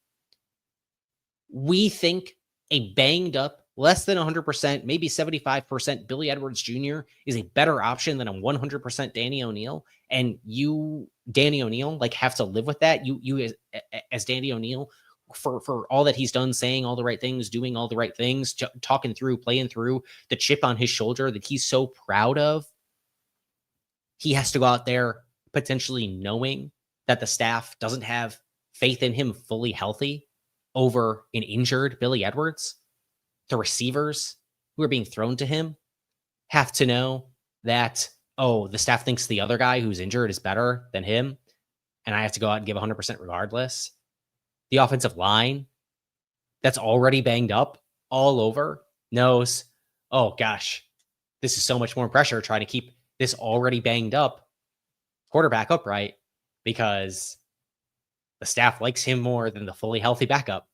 we think a banged up, less than 100%, maybe 75% Billy Edwards Jr. is a better option than a 100% Danny O'Neil. And you, Danny O'Neil, have to live with that. You as Danny O'Neil, for all that he's done, saying all the right things, doing all the right things, talking through, playing through, the chip on his shoulder that he's so proud of. He has to go out there potentially knowing that the staff doesn't have faith in him fully healthy over an injured Billy Edwards. The receivers who are being thrown to him have to know that, the staff thinks the other guy who's injured is better than him, and I have to go out and give 100% regardless. The offensive line that's already banged up all over knows, oh gosh, this is so much more pressure trying to keep this already banged up quarterback upright because the staff likes him more than the fully healthy backup.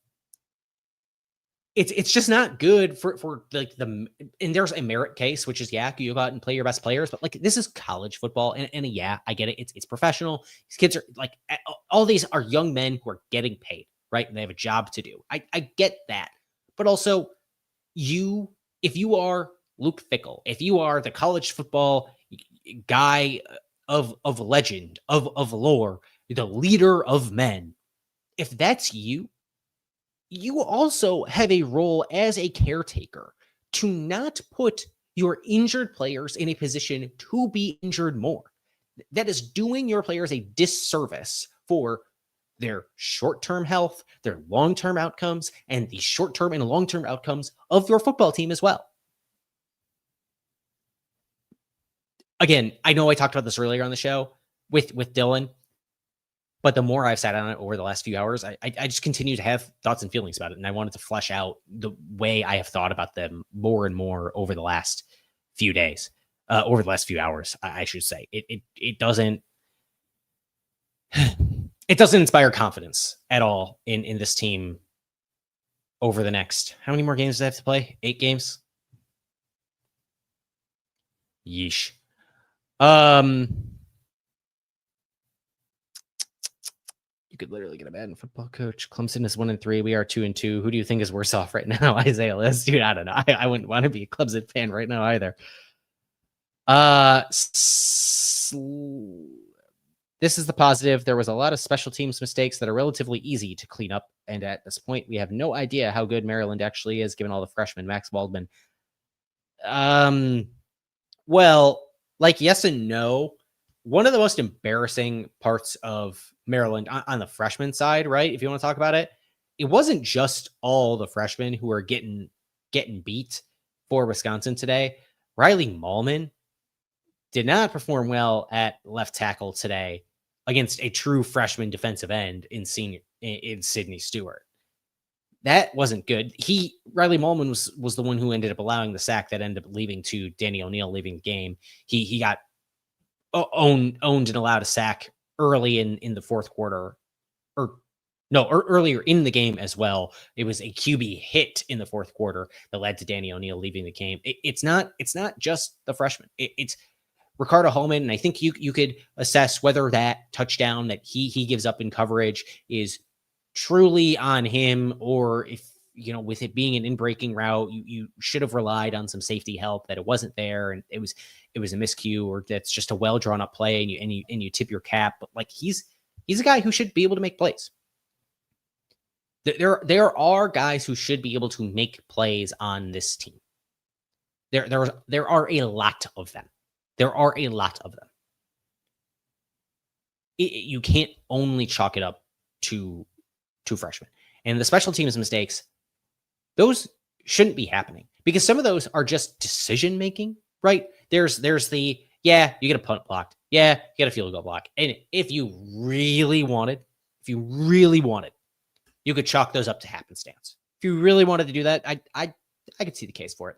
It's just not good for and there's a merit case, which is, you go out and play your best players, but this is college football, and I get it. It's professional. These kids are all these are young men who are getting paid, right? And they have a job to do. I get that. But also if you are Luke Fickell, if you are the college football guy of legend, of lore, the leader of men, if that's you also have a role as a caretaker to not put your injured players in a position to be injured more. That is doing your players a disservice for their short-term health, their long-term outcomes, and the short-term and long-term outcomes of your football team as well. Again, I know I talked about this earlier on the show with Dylan, but the more I've sat on it over the last few hours, I just continue to have thoughts and feelings about it. And I wanted to flesh out the way I have thought about them more and more over the last few days, over the last few hours, I should say. It doesn't inspire confidence at all in this team over the next, how many more games do they have to play? 8 games? Yeesh. You could literally get a Madden football coach. Clemson is 1-3. We are 2-2. Who do you think is worse off right now? Isaiah Liz? Dude, I don't know. I wouldn't want to be a Clemson fan right now either. This is the positive. There was a lot of special teams mistakes that are relatively easy to clean up. And at this point, we have no idea how good Maryland actually is, given all the freshmen. Max Waldman. Well, yes and no. One of the most embarrassing parts of Maryland on the freshman side, right? If you want to talk about it, it wasn't just all the freshmen who were getting beat for Wisconsin today. Riley Mahlman did not perform well at left tackle today against a true freshman defensive end in Sydney Stewart. That wasn't good. Riley Mahlman was the one who ended up allowing the sack that ended up leading to Danny O'Neil leaving the game. He got owned and allowed a sack early in the fourth quarter, earlier in the game as well. It was a QB hit in the fourth quarter that led to Danny O'Neil leaving the game. It's not just the freshman. It's Ricardo Hallman, and I think you could assess whether that touchdown that he gives up in coverage is truly on him, or if, with it being an in-breaking route, you should have relied on some safety help, that it wasn't there, and it was a miscue, or that's just a well drawn up play, and you tip your cap. But he's a guy who should be able to make plays. There are guys who should be able to make plays on this team. There are a lot of them. You can't only chalk it up to freshmen. And the special teams mistakes, those shouldn't be happening, because some of those are just decision making, right? There's the, you get a punt blocked. You get a field goal block. And if you really wanted, you could chalk those up to happenstance. If you really wanted to do that, I could see the case for it.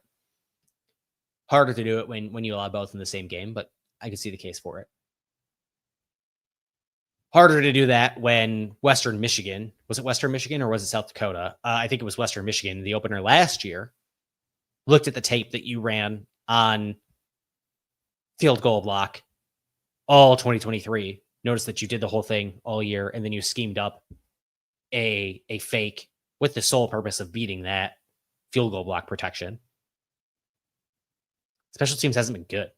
Harder to do it when you allow both in the same game, but I can see the case for it. Harder to do that when Western Michigan, was it Western Michigan or was it South Dakota? I think it was Western Michigan, the opener last year, looked at the tape that you ran on field goal block all 2023, noticed that you did the whole thing all year, and then you schemed up a fake with the sole purpose of beating that field goal block protection. Special teams hasn't been good.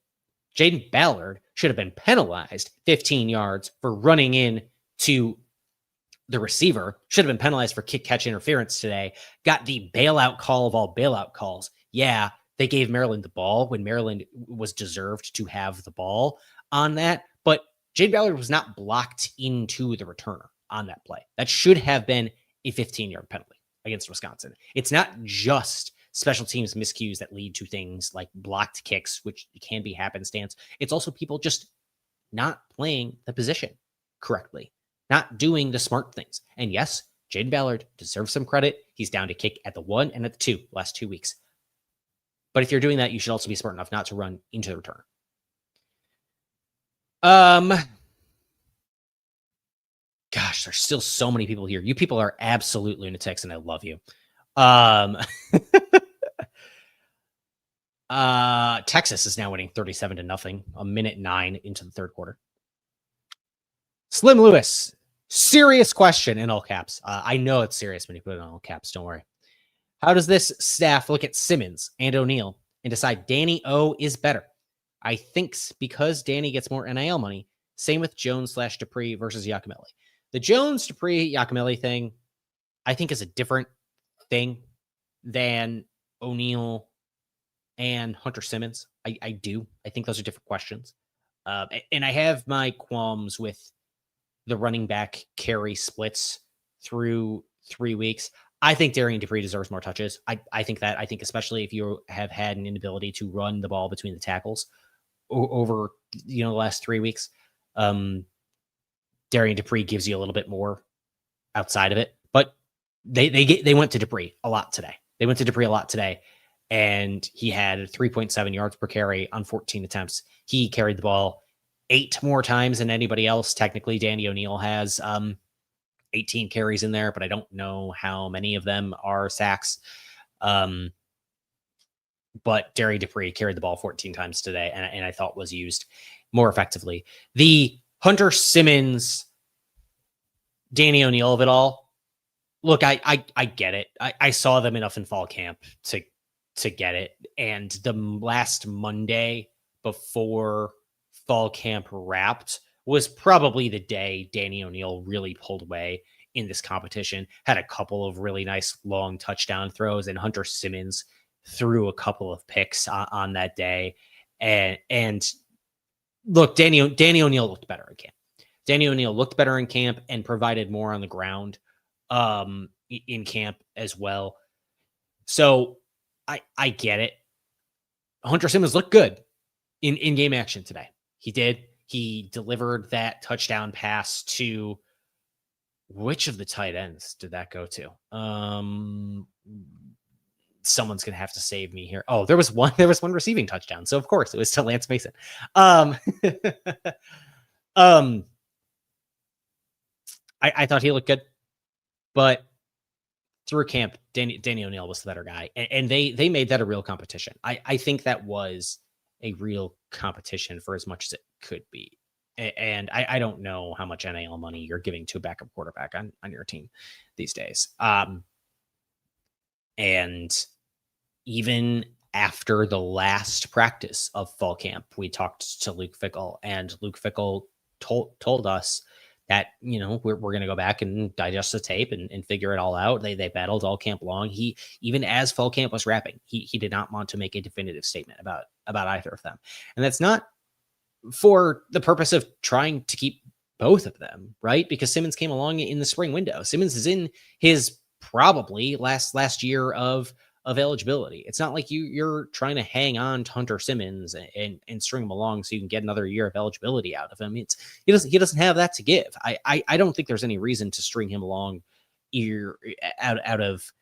Jaden Ballard should have been penalized 15 yards for running in to the receiver, should have been penalized for kick catch interference today, got the bailout call of all bailout calls. Yeah, they gave Maryland the ball when Maryland was deserved to have the ball on that, but Jaden Ballard was not blocked into the returner on that play. That should have been a 15-yard penalty against Wisconsin. It's not just special teams miscues that lead to things like blocked kicks, which can be happenstance. It's also people just not playing the position correctly, not doing the smart things. And yes, Jaden Ballard deserves some credit. He's down to kick at the 1 and at the 2 last 2 weeks. But if you're doing that, you should also be smart enough not to run into the return. Gosh, there's still so many people here. You people are absolute lunatics, and I love you. Texas is now winning 37-0, a minute 9 into the third quarter. Slim Lewis, serious question in all caps. I know it's serious when you put it in all caps. Don't worry. How does this staff look at Simmons and O'Neal and decide Danny O is better? I think because Danny gets more NIL money. Same with Jones/Dupree versus Yakimelli. The Jones-Dupree-Yakimelli thing, I think, is a different thing than O'Neal and Hunter Simmons. I do. I think those are different questions. And I have my qualms with the running back carry splits through 3 weeks. I think Darian Dupree deserves more touches. I think especially if you have had an inability to run the ball between the tackles over the last 3 weeks. Darian Dupree gives you a little bit more outside of it, but they went to Dupree a lot today. And he had 3.7 yards per carry on 14 attempts. He carried the ball 8 more times than anybody else. Technically, Danny O'Neal has 18 carries in there, but I don't know how many of them are sacks. But Darian Dupree carried the ball 14 times today, and I thought was used more effectively. The Hunter Simmons, Danny O'Neal of it all. Look, I get it. I saw them enough in fall camp to get it. And the last Monday before fall camp wrapped was probably the day Danny O'Neal really pulled away in this competition. Had a couple of really nice long touchdown throws, and Hunter Simmons threw a couple of picks on that day. And look, Danny O'Neal looked better in camp. Danny O'Neal looked better in camp and provided more on the ground in camp as well. So I get it. Hunter Simmons looked good in game action today. He did. He delivered that touchdown pass to which of the tight ends did that go to? Someone's gonna have to save me here. Oh, there was one receiving touchdown. So of course it was to Lance Mason. I thought he looked good, but through camp, Danny O'Neal was the better guy, and they made that a real competition. I think that was a real competition for as much as it could be. And I don't know how much NIL money you're giving to a backup quarterback on your team these days. And even after the last practice of fall camp, we talked to Luke Fickell, and Luke Fickell told us that, we're going to go back and digest the tape and figure it all out. They battled all camp long. He, even as fall camp was wrapping, he did not want to make a definitive statement about either of them. And that's not for the purpose of trying to keep both of them, right? Because Simmons came along in the spring window. Simmons is in his probably last year of eligibility. It's not like you're trying to hang on to Hunter Simmons and string him along so you can get another year of eligibility out of him. He doesn't have that to give. I don't think there's any reason to string him along out of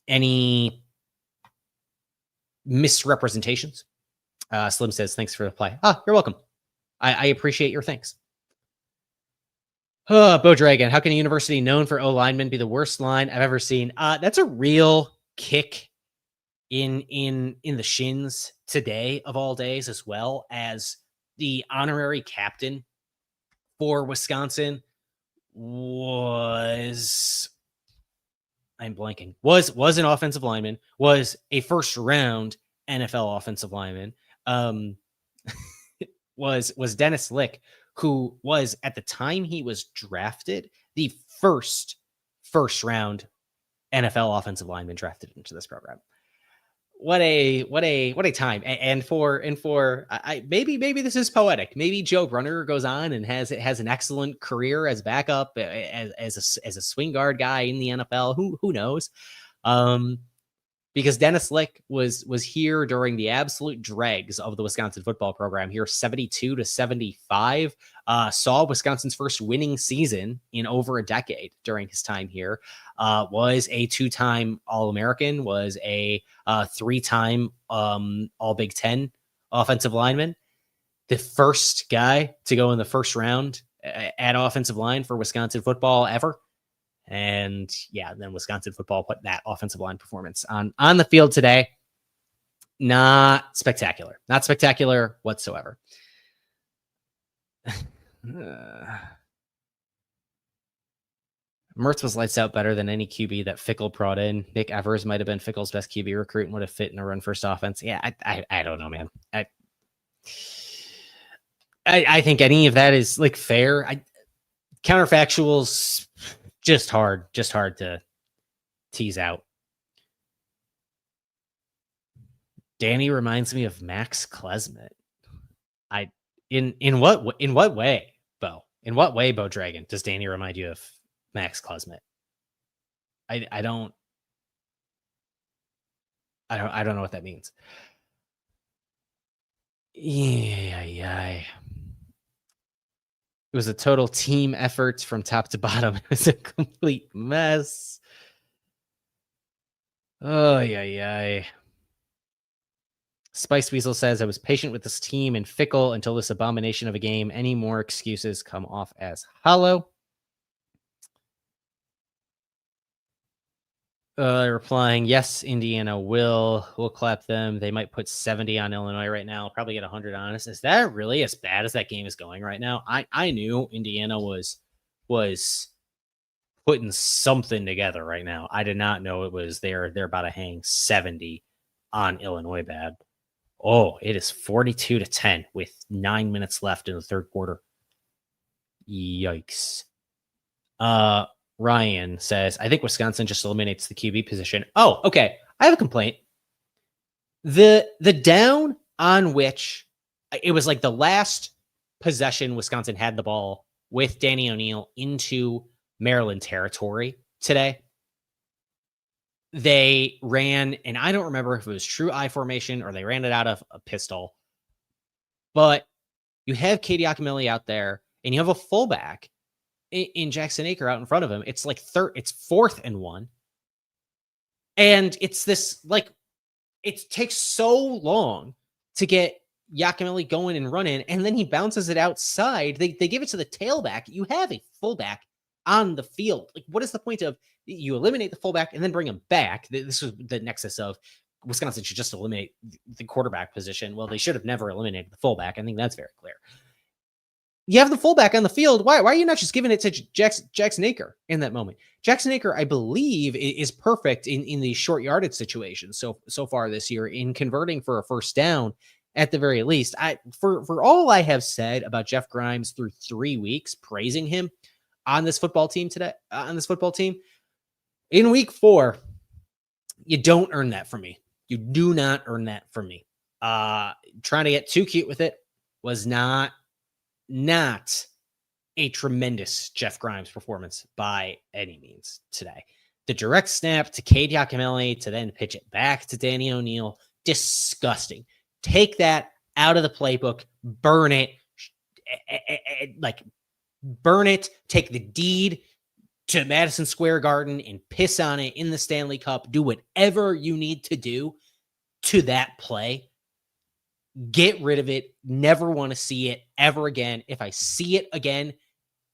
any misrepresentations. Slim says, thanks for the play. You're welcome. I appreciate your thanks. Bo Dragon, how can a university known for O-linemen be the worst line I've ever seen? That's a real kick in the shins today of all days, as well as the honorary captain for Wisconsin was an offensive lineman, was a first round NFL offensive lineman, was Dennis Lick, who was, at the time he was drafted, the first round NFL offensive lineman drafted into this program. What a time. And for maybe this is poetic. Maybe Joe Brunner goes on and has an excellent career as backup, as a swing guard guy in the NFL. Who knows? Because Dennis Lick was here during the absolute dregs of the Wisconsin football program here, 72-75, saw Wisconsin's first winning season in over a decade during his time here, was a 2-time All-American, was a 3-time All Big Ten offensive lineman, the first guy to go in the first round at offensive line for Wisconsin football ever. And yeah, then Wisconsin football put that offensive line performance on the field today. Not spectacular whatsoever. Mertz was lights out better than any QB that Fickell brought in. Nick Evers might have been Fickell's best QB recruit and would have fit in a run first offense. Yeah, I don't know, man. I think any of that is like fair. Counterfactuals, just hard to tease out. Danny reminds me of Max Klesmet. In what way, Bo? In what way, Bo Dragon, does Danny remind you of Max Klesmet? I don't know what that means. Yeah. It was a total team effort from top to bottom. It was a complete mess. Oh, yeah. Spice Weasel says, I was patient with this team and Fickell until this abomination of a game. Any more excuses come off as hollow. Replying, yes, Indiana will clap them. They might put 70 on Illinois right now. Probably get 100 on us. Is that really as bad as that game is going right now? I knew Indiana was putting something together right now. I did not know it was they're about to hang 70 on Illinois bad. Oh, it is 42-10 with 9 minutes left in the third quarter. Yikes. Ryan says, I think Wisconsin just eliminates the QB position. Oh, okay. I have a complaint. The down on which it was like the last possession Wisconsin had the ball with Danny O'Neal into Maryland territory today. They ran, and I don't remember if it was true I formation or they ran it out of a pistol, but you have Katie Akameli out there and you have a fullback in Jackson Aker out in front of him. It's like it's 4th and 1. And it's this, like, it takes so long to get Yakameli going and running, and then he bounces it outside. They give it to the tailback. You have a fullback on the field. Like, what is the point of you eliminate the fullback and then bring him back? This was the nexus of Wisconsin should just eliminate the quarterback position. Well, they should have never eliminated the fullback. I think that's very clear. You have the fullback on the field. Why are you not just giving it to Jackson Aker in that moment? Jackson Aker, I believe, is perfect in the short yardage situation so far this year in converting for a first down at the very least. For all I have said about Jeff Grimes through 3 weeks, praising him on this football team today, in week 4, you don't earn that from me. You do not earn that from me. Trying to get too cute with it was not a tremendous Jeff Grimes performance by any means today. The direct snap to Katie Akameli to then pitch it back to Danny O'Neal, disgusting. Take that out of the playbook, burn it, take the deed to Madison Square Garden and piss on it in the Stanley Cup. Do whatever you need to do to that play. Get rid of it. Never want to see it ever again. If I see it again,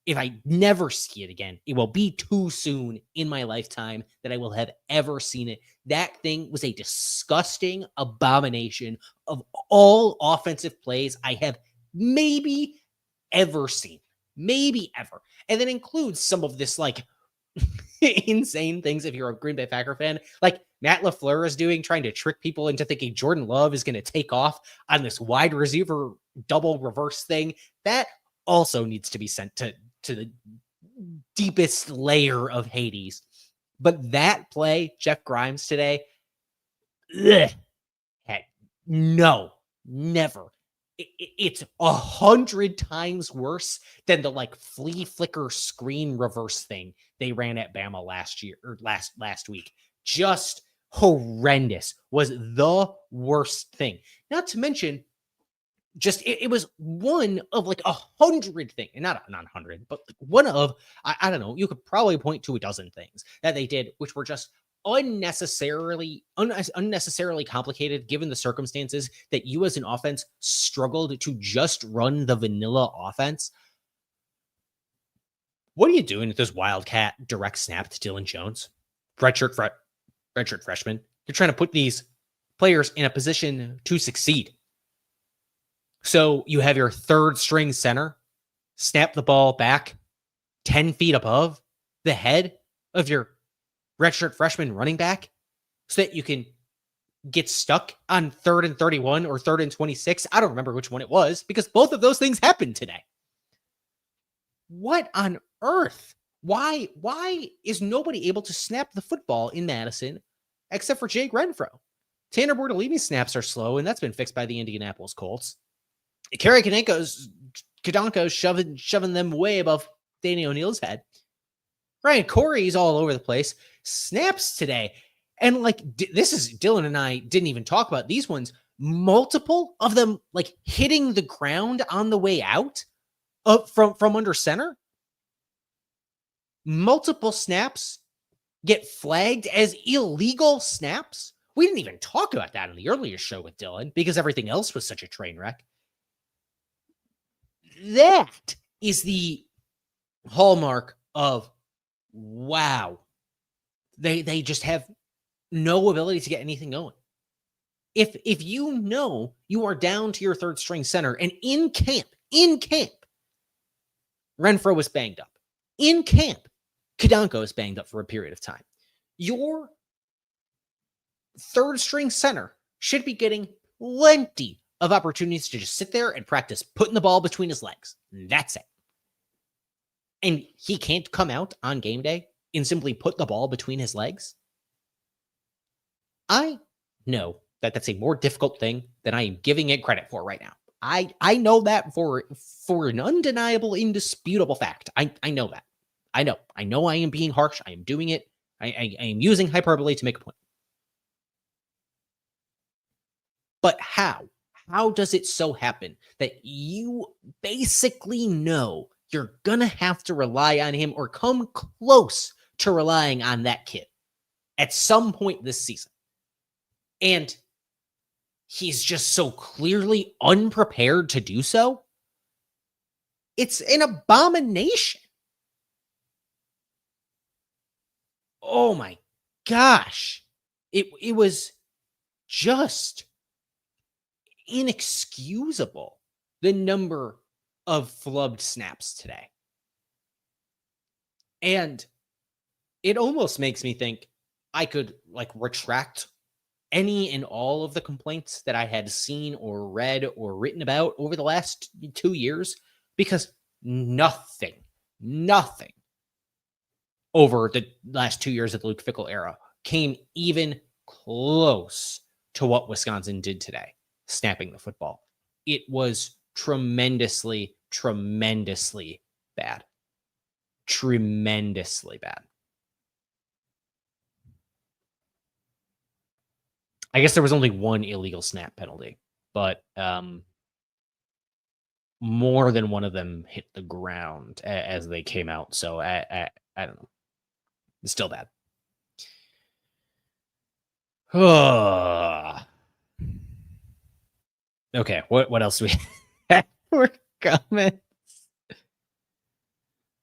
if I never see it again, it will be too soon in my lifetime that I will have ever seen it. That thing was a disgusting abomination of all offensive plays I have maybe ever seen. Maybe ever. And that includes some of this like insane things if you're a Green Bay Packer fan, like Matt LaFleur is doing, trying to trick people into thinking Jordan Love is going to take off on this wide receiver double reverse thing. That also needs to be sent to the deepest layer of Hades. But that play, Jeff Grimes today, heck, no, never. It's 100 times worse than the like flea flicker screen reverse thing they ran at Bama last year or last week. Just horrendous. Was the worst thing. Not to mention, just it was one of like 100 things, and not 100, but like one of I don't know. You could probably point to a dozen things that they did, which were just unnecessarily complicated given the circumstances that you as an offense struggled to just run the vanilla offense. What are you doing with this wildcat direct snap to Dylan Jones? Redshirt freshman. You're trying to put these players in a position to succeed. So you have your third string center snap the ball back 10 feet above the head of your redshirt freshman running back so that you can get stuck on 3rd and 31 or 3rd and 26. I don't remember which one it was because both of those things happened today. What on earth? Why is nobody able to snap the football in Madison except for Jake Renfro? Tanner Bortolini's snaps are slow, and that's been fixed by the Indianapolis Colts. Kerry Kadonko's shoving them way above Danny O'Neal's head. Ryan Corey's all over the place. Snaps today. And like, this is Dylan and I didn't even talk about these ones. Multiple of them like hitting the ground on the way out from under center. Multiple snaps get flagged as illegal snaps. We didn't even talk about that in the earlier show with Dylan because everything else was such a train wreck. That is the hallmark of wow. They just have no ability to get anything going. If you know you are down to your third string center and in camp, Renfro was banged up. In camp, Kadonko is banged up for a period of time. Your third string center should be getting plenty of opportunities to just sit there and practice putting the ball between his legs. That's it. And he can't come out on game day and simply put the ball between his legs. I know that that's a more difficult thing than I am giving it credit for right now. I know that for an undeniable, indisputable fact. I know that. I know I am being harsh. I am doing it. I am using hyperbole to make a point. But how? How does it so happen that you basically know you're going to have to rely on him or come close to relying on that kid at some point this season? And he's just so clearly unprepared to do so. It's an abomination. Oh my gosh. It was just inexcusable, the number of flubbed snaps today. And it almost makes me think I could like retract any and all of the complaints that I had seen or read or written about over the last 2 years, because nothing over the last 2 years of the Luke Fickell era came even close to what Wisconsin did today, snapping the football. It was tremendously bad. Tremendously bad. I guess there was only one illegal snap penalty, but more than one of them hit the ground as they came out. So I don't know. It's still bad. Okay, what else do we have for comments?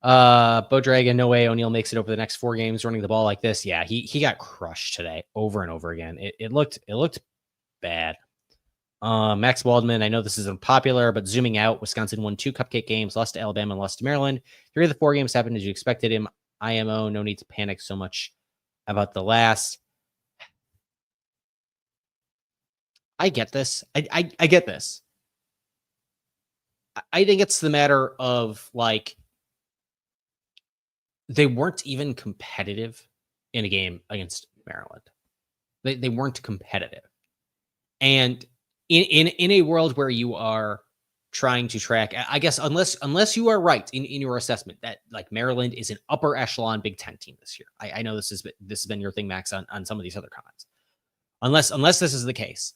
Bo Dragon, no way O'Neal makes it over the next 4 games running the ball like this. Yeah, he got crushed today over and over again. It looked bad. Max Waldman, I know this is unpopular, but zooming out, Wisconsin won 2 cupcake games, lost to Alabama and lost to Maryland. 3 of the 4 games happened as you expected him. IMO, no need to panic so much about the last. I get this. I get this. I think it's the matter of like they weren't even competitive in a game against Maryland. They weren't competitive. And in a world where you are trying to track, I guess, unless you are right in your assessment that like Maryland is an upper echelon Big Ten team this year. I know this has been your thing, Max, on some of these other comments. Unless this is the case,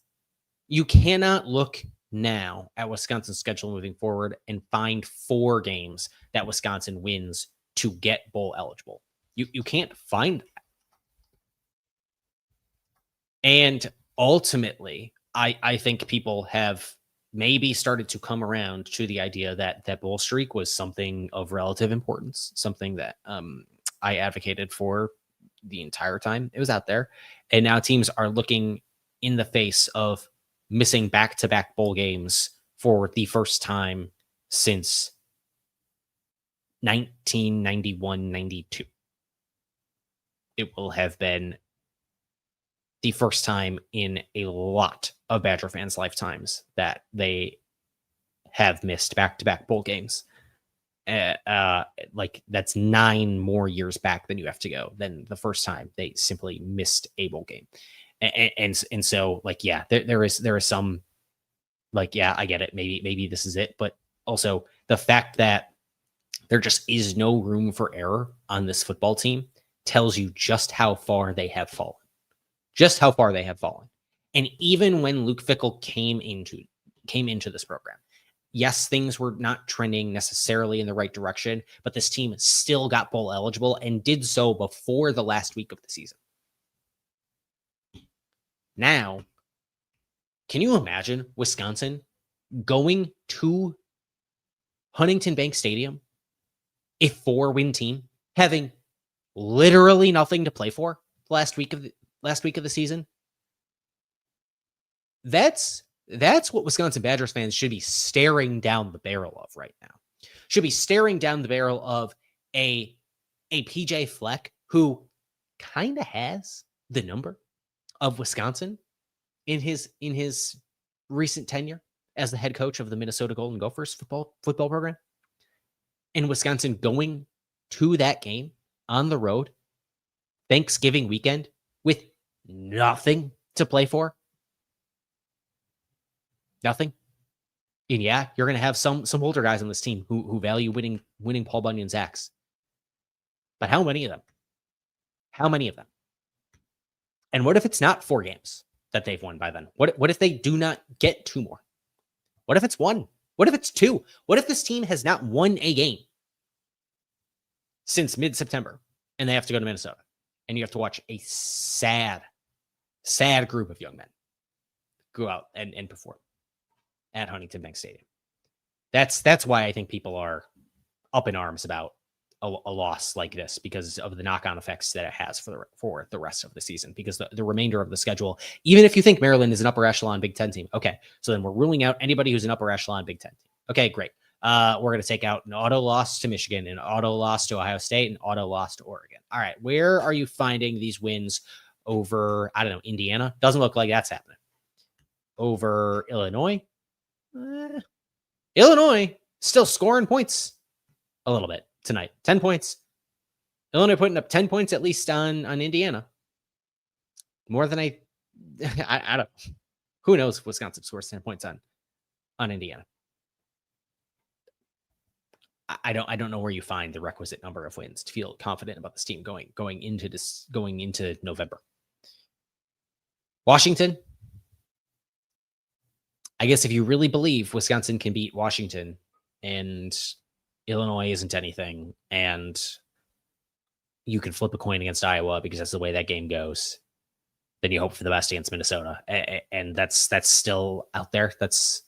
you cannot look now at Wisconsin's schedule moving forward and find 4 games that Wisconsin wins to get bowl eligible. You can't find that. And ultimately, I think people have maybe started to come around to the idea that that bowl streak was something of relative importance, something that I advocated for the entire time it was out there. And now teams are looking in the face of missing back-to-back bowl games for the first time since 1991-92. It will have been the first time in a lot of Badger fans' lifetimes that they have missed back-to-back bowl games. Like that's 9 more years back than you have to go than the first time they simply missed a bowl game. And so like, yeah, there is some like, yeah, I get it. Maybe this is it. But also the fact that there just is no room for error on this football team tells you just how far they have fallen. Just how far they have fallen. And even when Luke Fickell came into this program, yes, things were not trending necessarily in the right direction, but this team still got bowl eligible and did so before the last week of the season. Now, can you imagine Wisconsin going to Huntington Bank Stadium, a 4-win team, having literally nothing to play for last week of the season? That's what Wisconsin Badgers fans should be staring down the barrel of right now. Should be staring down the barrel of a PJ Fleck who kind of has the number of Wisconsin in his recent tenure as the head coach of the Minnesota Golden Gophers football program. And Wisconsin going to that game on the road Thanksgiving weekend with nothing to play for. Nothing. And yeah, you're going to have some older guys on this team who value winning Paul Bunyan's axe. But how many of them? How many of them? And what if it's not 4 games that they've won by then? What if they do not get 2 more? What if it's 1? What if it's 2? What if this team has not won a game since mid-September and they have to go to Minnesota and you have to watch a sad group of young men go out and perform at Huntington Bank Stadium? That's why I think people are up in arms about a loss like this, because of the knock-on effects that it has for the rest of the season, because the remainder of the schedule, even if you think Maryland is an upper echelon Big Ten team, okay, so then we're ruling out anybody who's an upper echelon Big Ten team. Okay, great. We're going to take out an auto loss to Michigan, an auto loss to Ohio State, an auto loss to Oregon. All right, where are you finding these wins over, I don't know, Indiana? Doesn't look like that's happening. Over Illinois? Illinois still scoring points a little bit tonight. 10 points. Illinois putting up 10 points at least on Indiana. More than I don't. Who knows if Wisconsin scores 10 points on Indiana. I don't know where you find the requisite number of wins to feel confident about this team going into November. Washington. I guess if you really believe Wisconsin can beat Washington and Illinois isn't anything, and you can flip a coin against Iowa because that's the way that game goes, then you hope for the best against Minnesota, and that's still out there. Is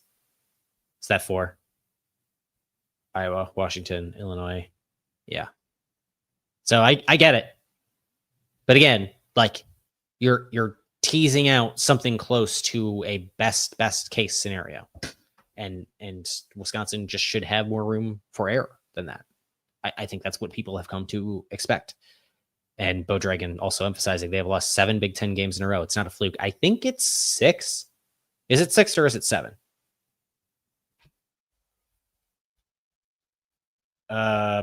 that 4? Iowa, Washington, Illinois. Yeah. So I get it. But again, like you're teasing out something close to a best case scenario. And Wisconsin just should have more room for error than that. I think that's what people have come to expect. And Bo Dragon also emphasizing they have lost 7 Big Ten games in a row. It's not a fluke. I think it's 6. Is it 6 or is it 7?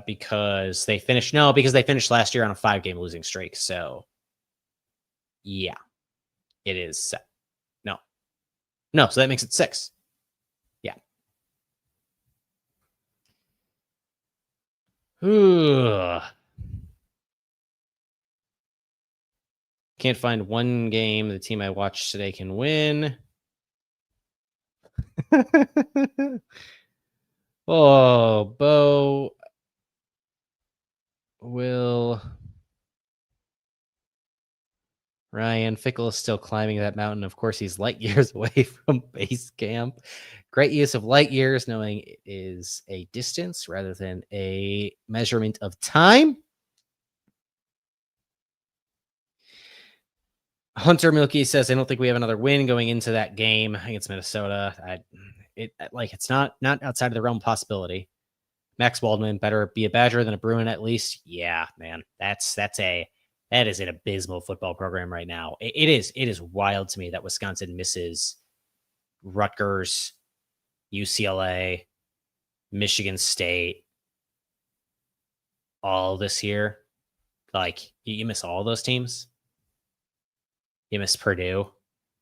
Because they finished last year on a 5-game losing streak. So yeah, it is 7. No. So that makes it 6. Yeah. Can't find one game the team I watched today can win. Oh, Bo will. Ryan Fickell is still climbing that mountain. Of course, he's light years away from base camp. Great use of light years, knowing it is a distance rather than a measurement of time. Hunter Milky says, I don't think we have another win going into that game against Minnesota. It's not outside of the realm of possibility. Max Waldman better be a Badger than a Bruin at least. Yeah, man, that is an abysmal football program right now. It is wild to me that Wisconsin misses Rutgers, UCLA, Michigan State all this year. Like, you miss all those teams. You miss Purdue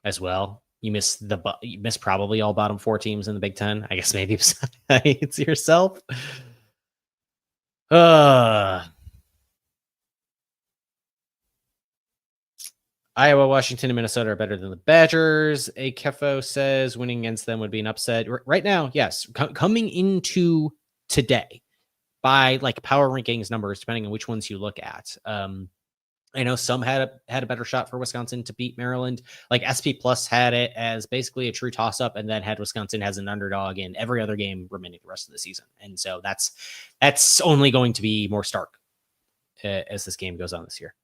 as well. You miss probably all bottom 4 teams in the Big Ten. I guess maybe it's yourself. Iowa, Washington, and Minnesota are better than the Badgers. A Kefo says winning against them would be an upset. Right now, yes. Coming into today, by like power rankings numbers, depending on which ones you look at. I know some had a better shot for Wisconsin to beat Maryland. Like SP Plus had it as basically a true toss-up, and then had Wisconsin as an underdog in every other game remaining the rest of the season. And so that's only going to be more stark as this game goes on this year.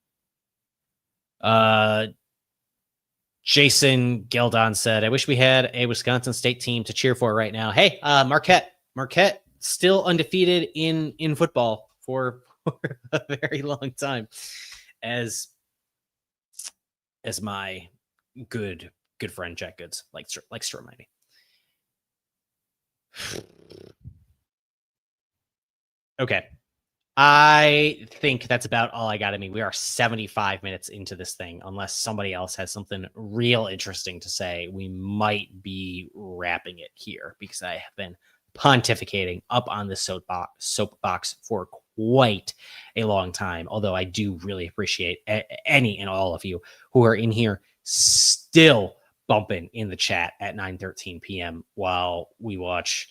Jason Geldon said, I wish we had a Wisconsin State team to cheer for right now. Hey, Marquette still undefeated in football for a very long time. As my good friend Jack Goods likes to remind me. Okay. I think that's about all I got. I mean, we are 75 minutes into this thing. Unless somebody else has something real interesting to say, we might be wrapping it here, because I have been pontificating up on the soapbox for quite a long time. Although I do really appreciate any and all of you who are in here still bumping in the chat at 9:13 p.m. while we watch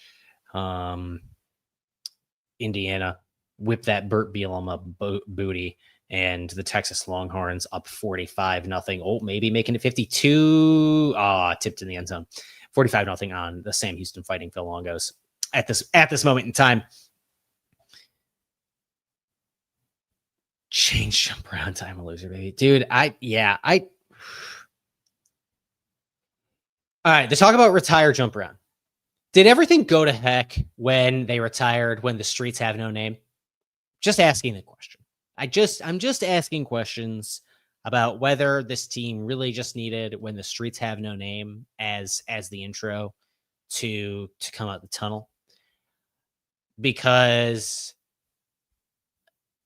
Indiana whip that Burt Bielema booty, and the Texas Longhorns up 45-0. Oh, maybe making it 52. Tipped in the end zone. 45-0 on the Sam Houston Fighting Philongos at this moment in time. Change jump around time a loser, baby. Dude, all right, to talk about retire jump around. Did everything go to heck when they retired when the streets have no name? Just asking the question. I'm just asking questions about whether this team really just needed when the streets have no name as the intro to come out the tunnel. Because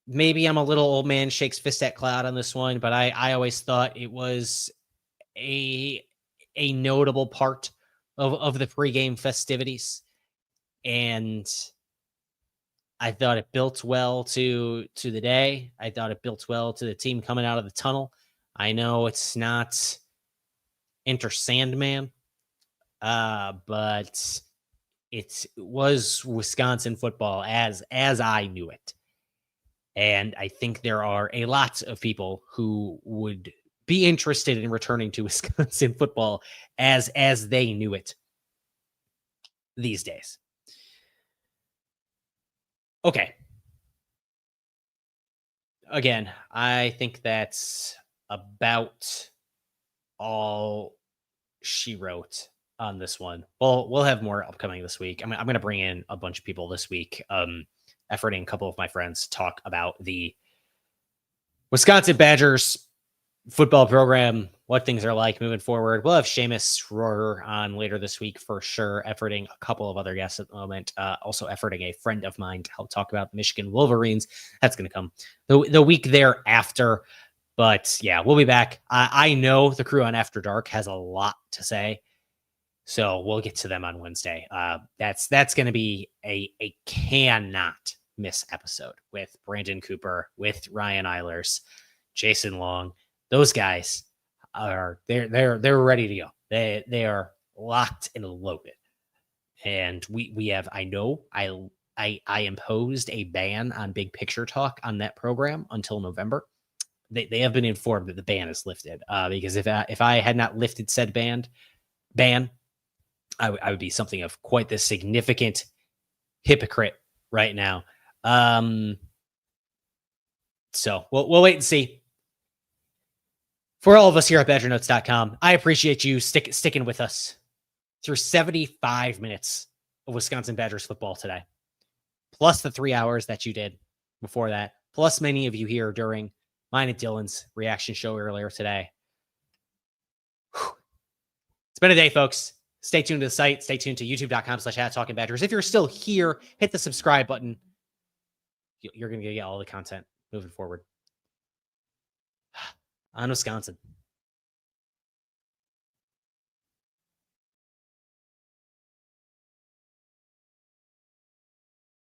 maybe I'm a little old man shakes fist at cloud on this one, but I always thought it was a notable part of the pregame festivities. And I thought it built well to the day. I thought it built well to the team coming out of the tunnel. I know it's not Enter Sandman, but it was Wisconsin football as I knew it. And I think there are a lot of people who would be interested in returning to Wisconsin football as they knew it these days. Okay. Again, I think that's about all she wrote on this one. Well, we'll have more upcoming this week. I'm going to bring in a bunch of people this week. Efforting a couple of my friends to talk about the Wisconsin Badgers football program, what things are like moving forward. We'll have Seamus Rohrer on later this week for sure, efforting a couple of other guests at the moment. Also efforting a friend of mine to help talk about the Michigan Wolverines. That's going to come the week thereafter. But yeah, we'll be back. I know the crew on After Dark has a lot to say, so we'll get to them on Wednesday. That's going to be a cannot miss episode with Brandon Cooper, with Ryan Eilers, Jason Long. Those guys are they're ready to go. They are locked and loaded. And we have, I know I imposed a ban on Big Picture Talk on that program until November. They have been informed that the ban is lifted. Because if I had not lifted said ban, I would be something of quite the significant hypocrite right now. So we'll wait and see. For all of us here at BadgerNotes.com, I appreciate you sticking with us through 75 minutes of Wisconsin Badgers football today, plus the 3 hours that you did before that, plus many of you here during mine and Dylan's reaction show earlier today. Whew. It's been a day, folks. Stay tuned to the site. Stay tuned to youtube.com/@TalkinBadgers. If you're still here, hit the subscribe button. You're going to get all the content moving forward. On Wisconsin.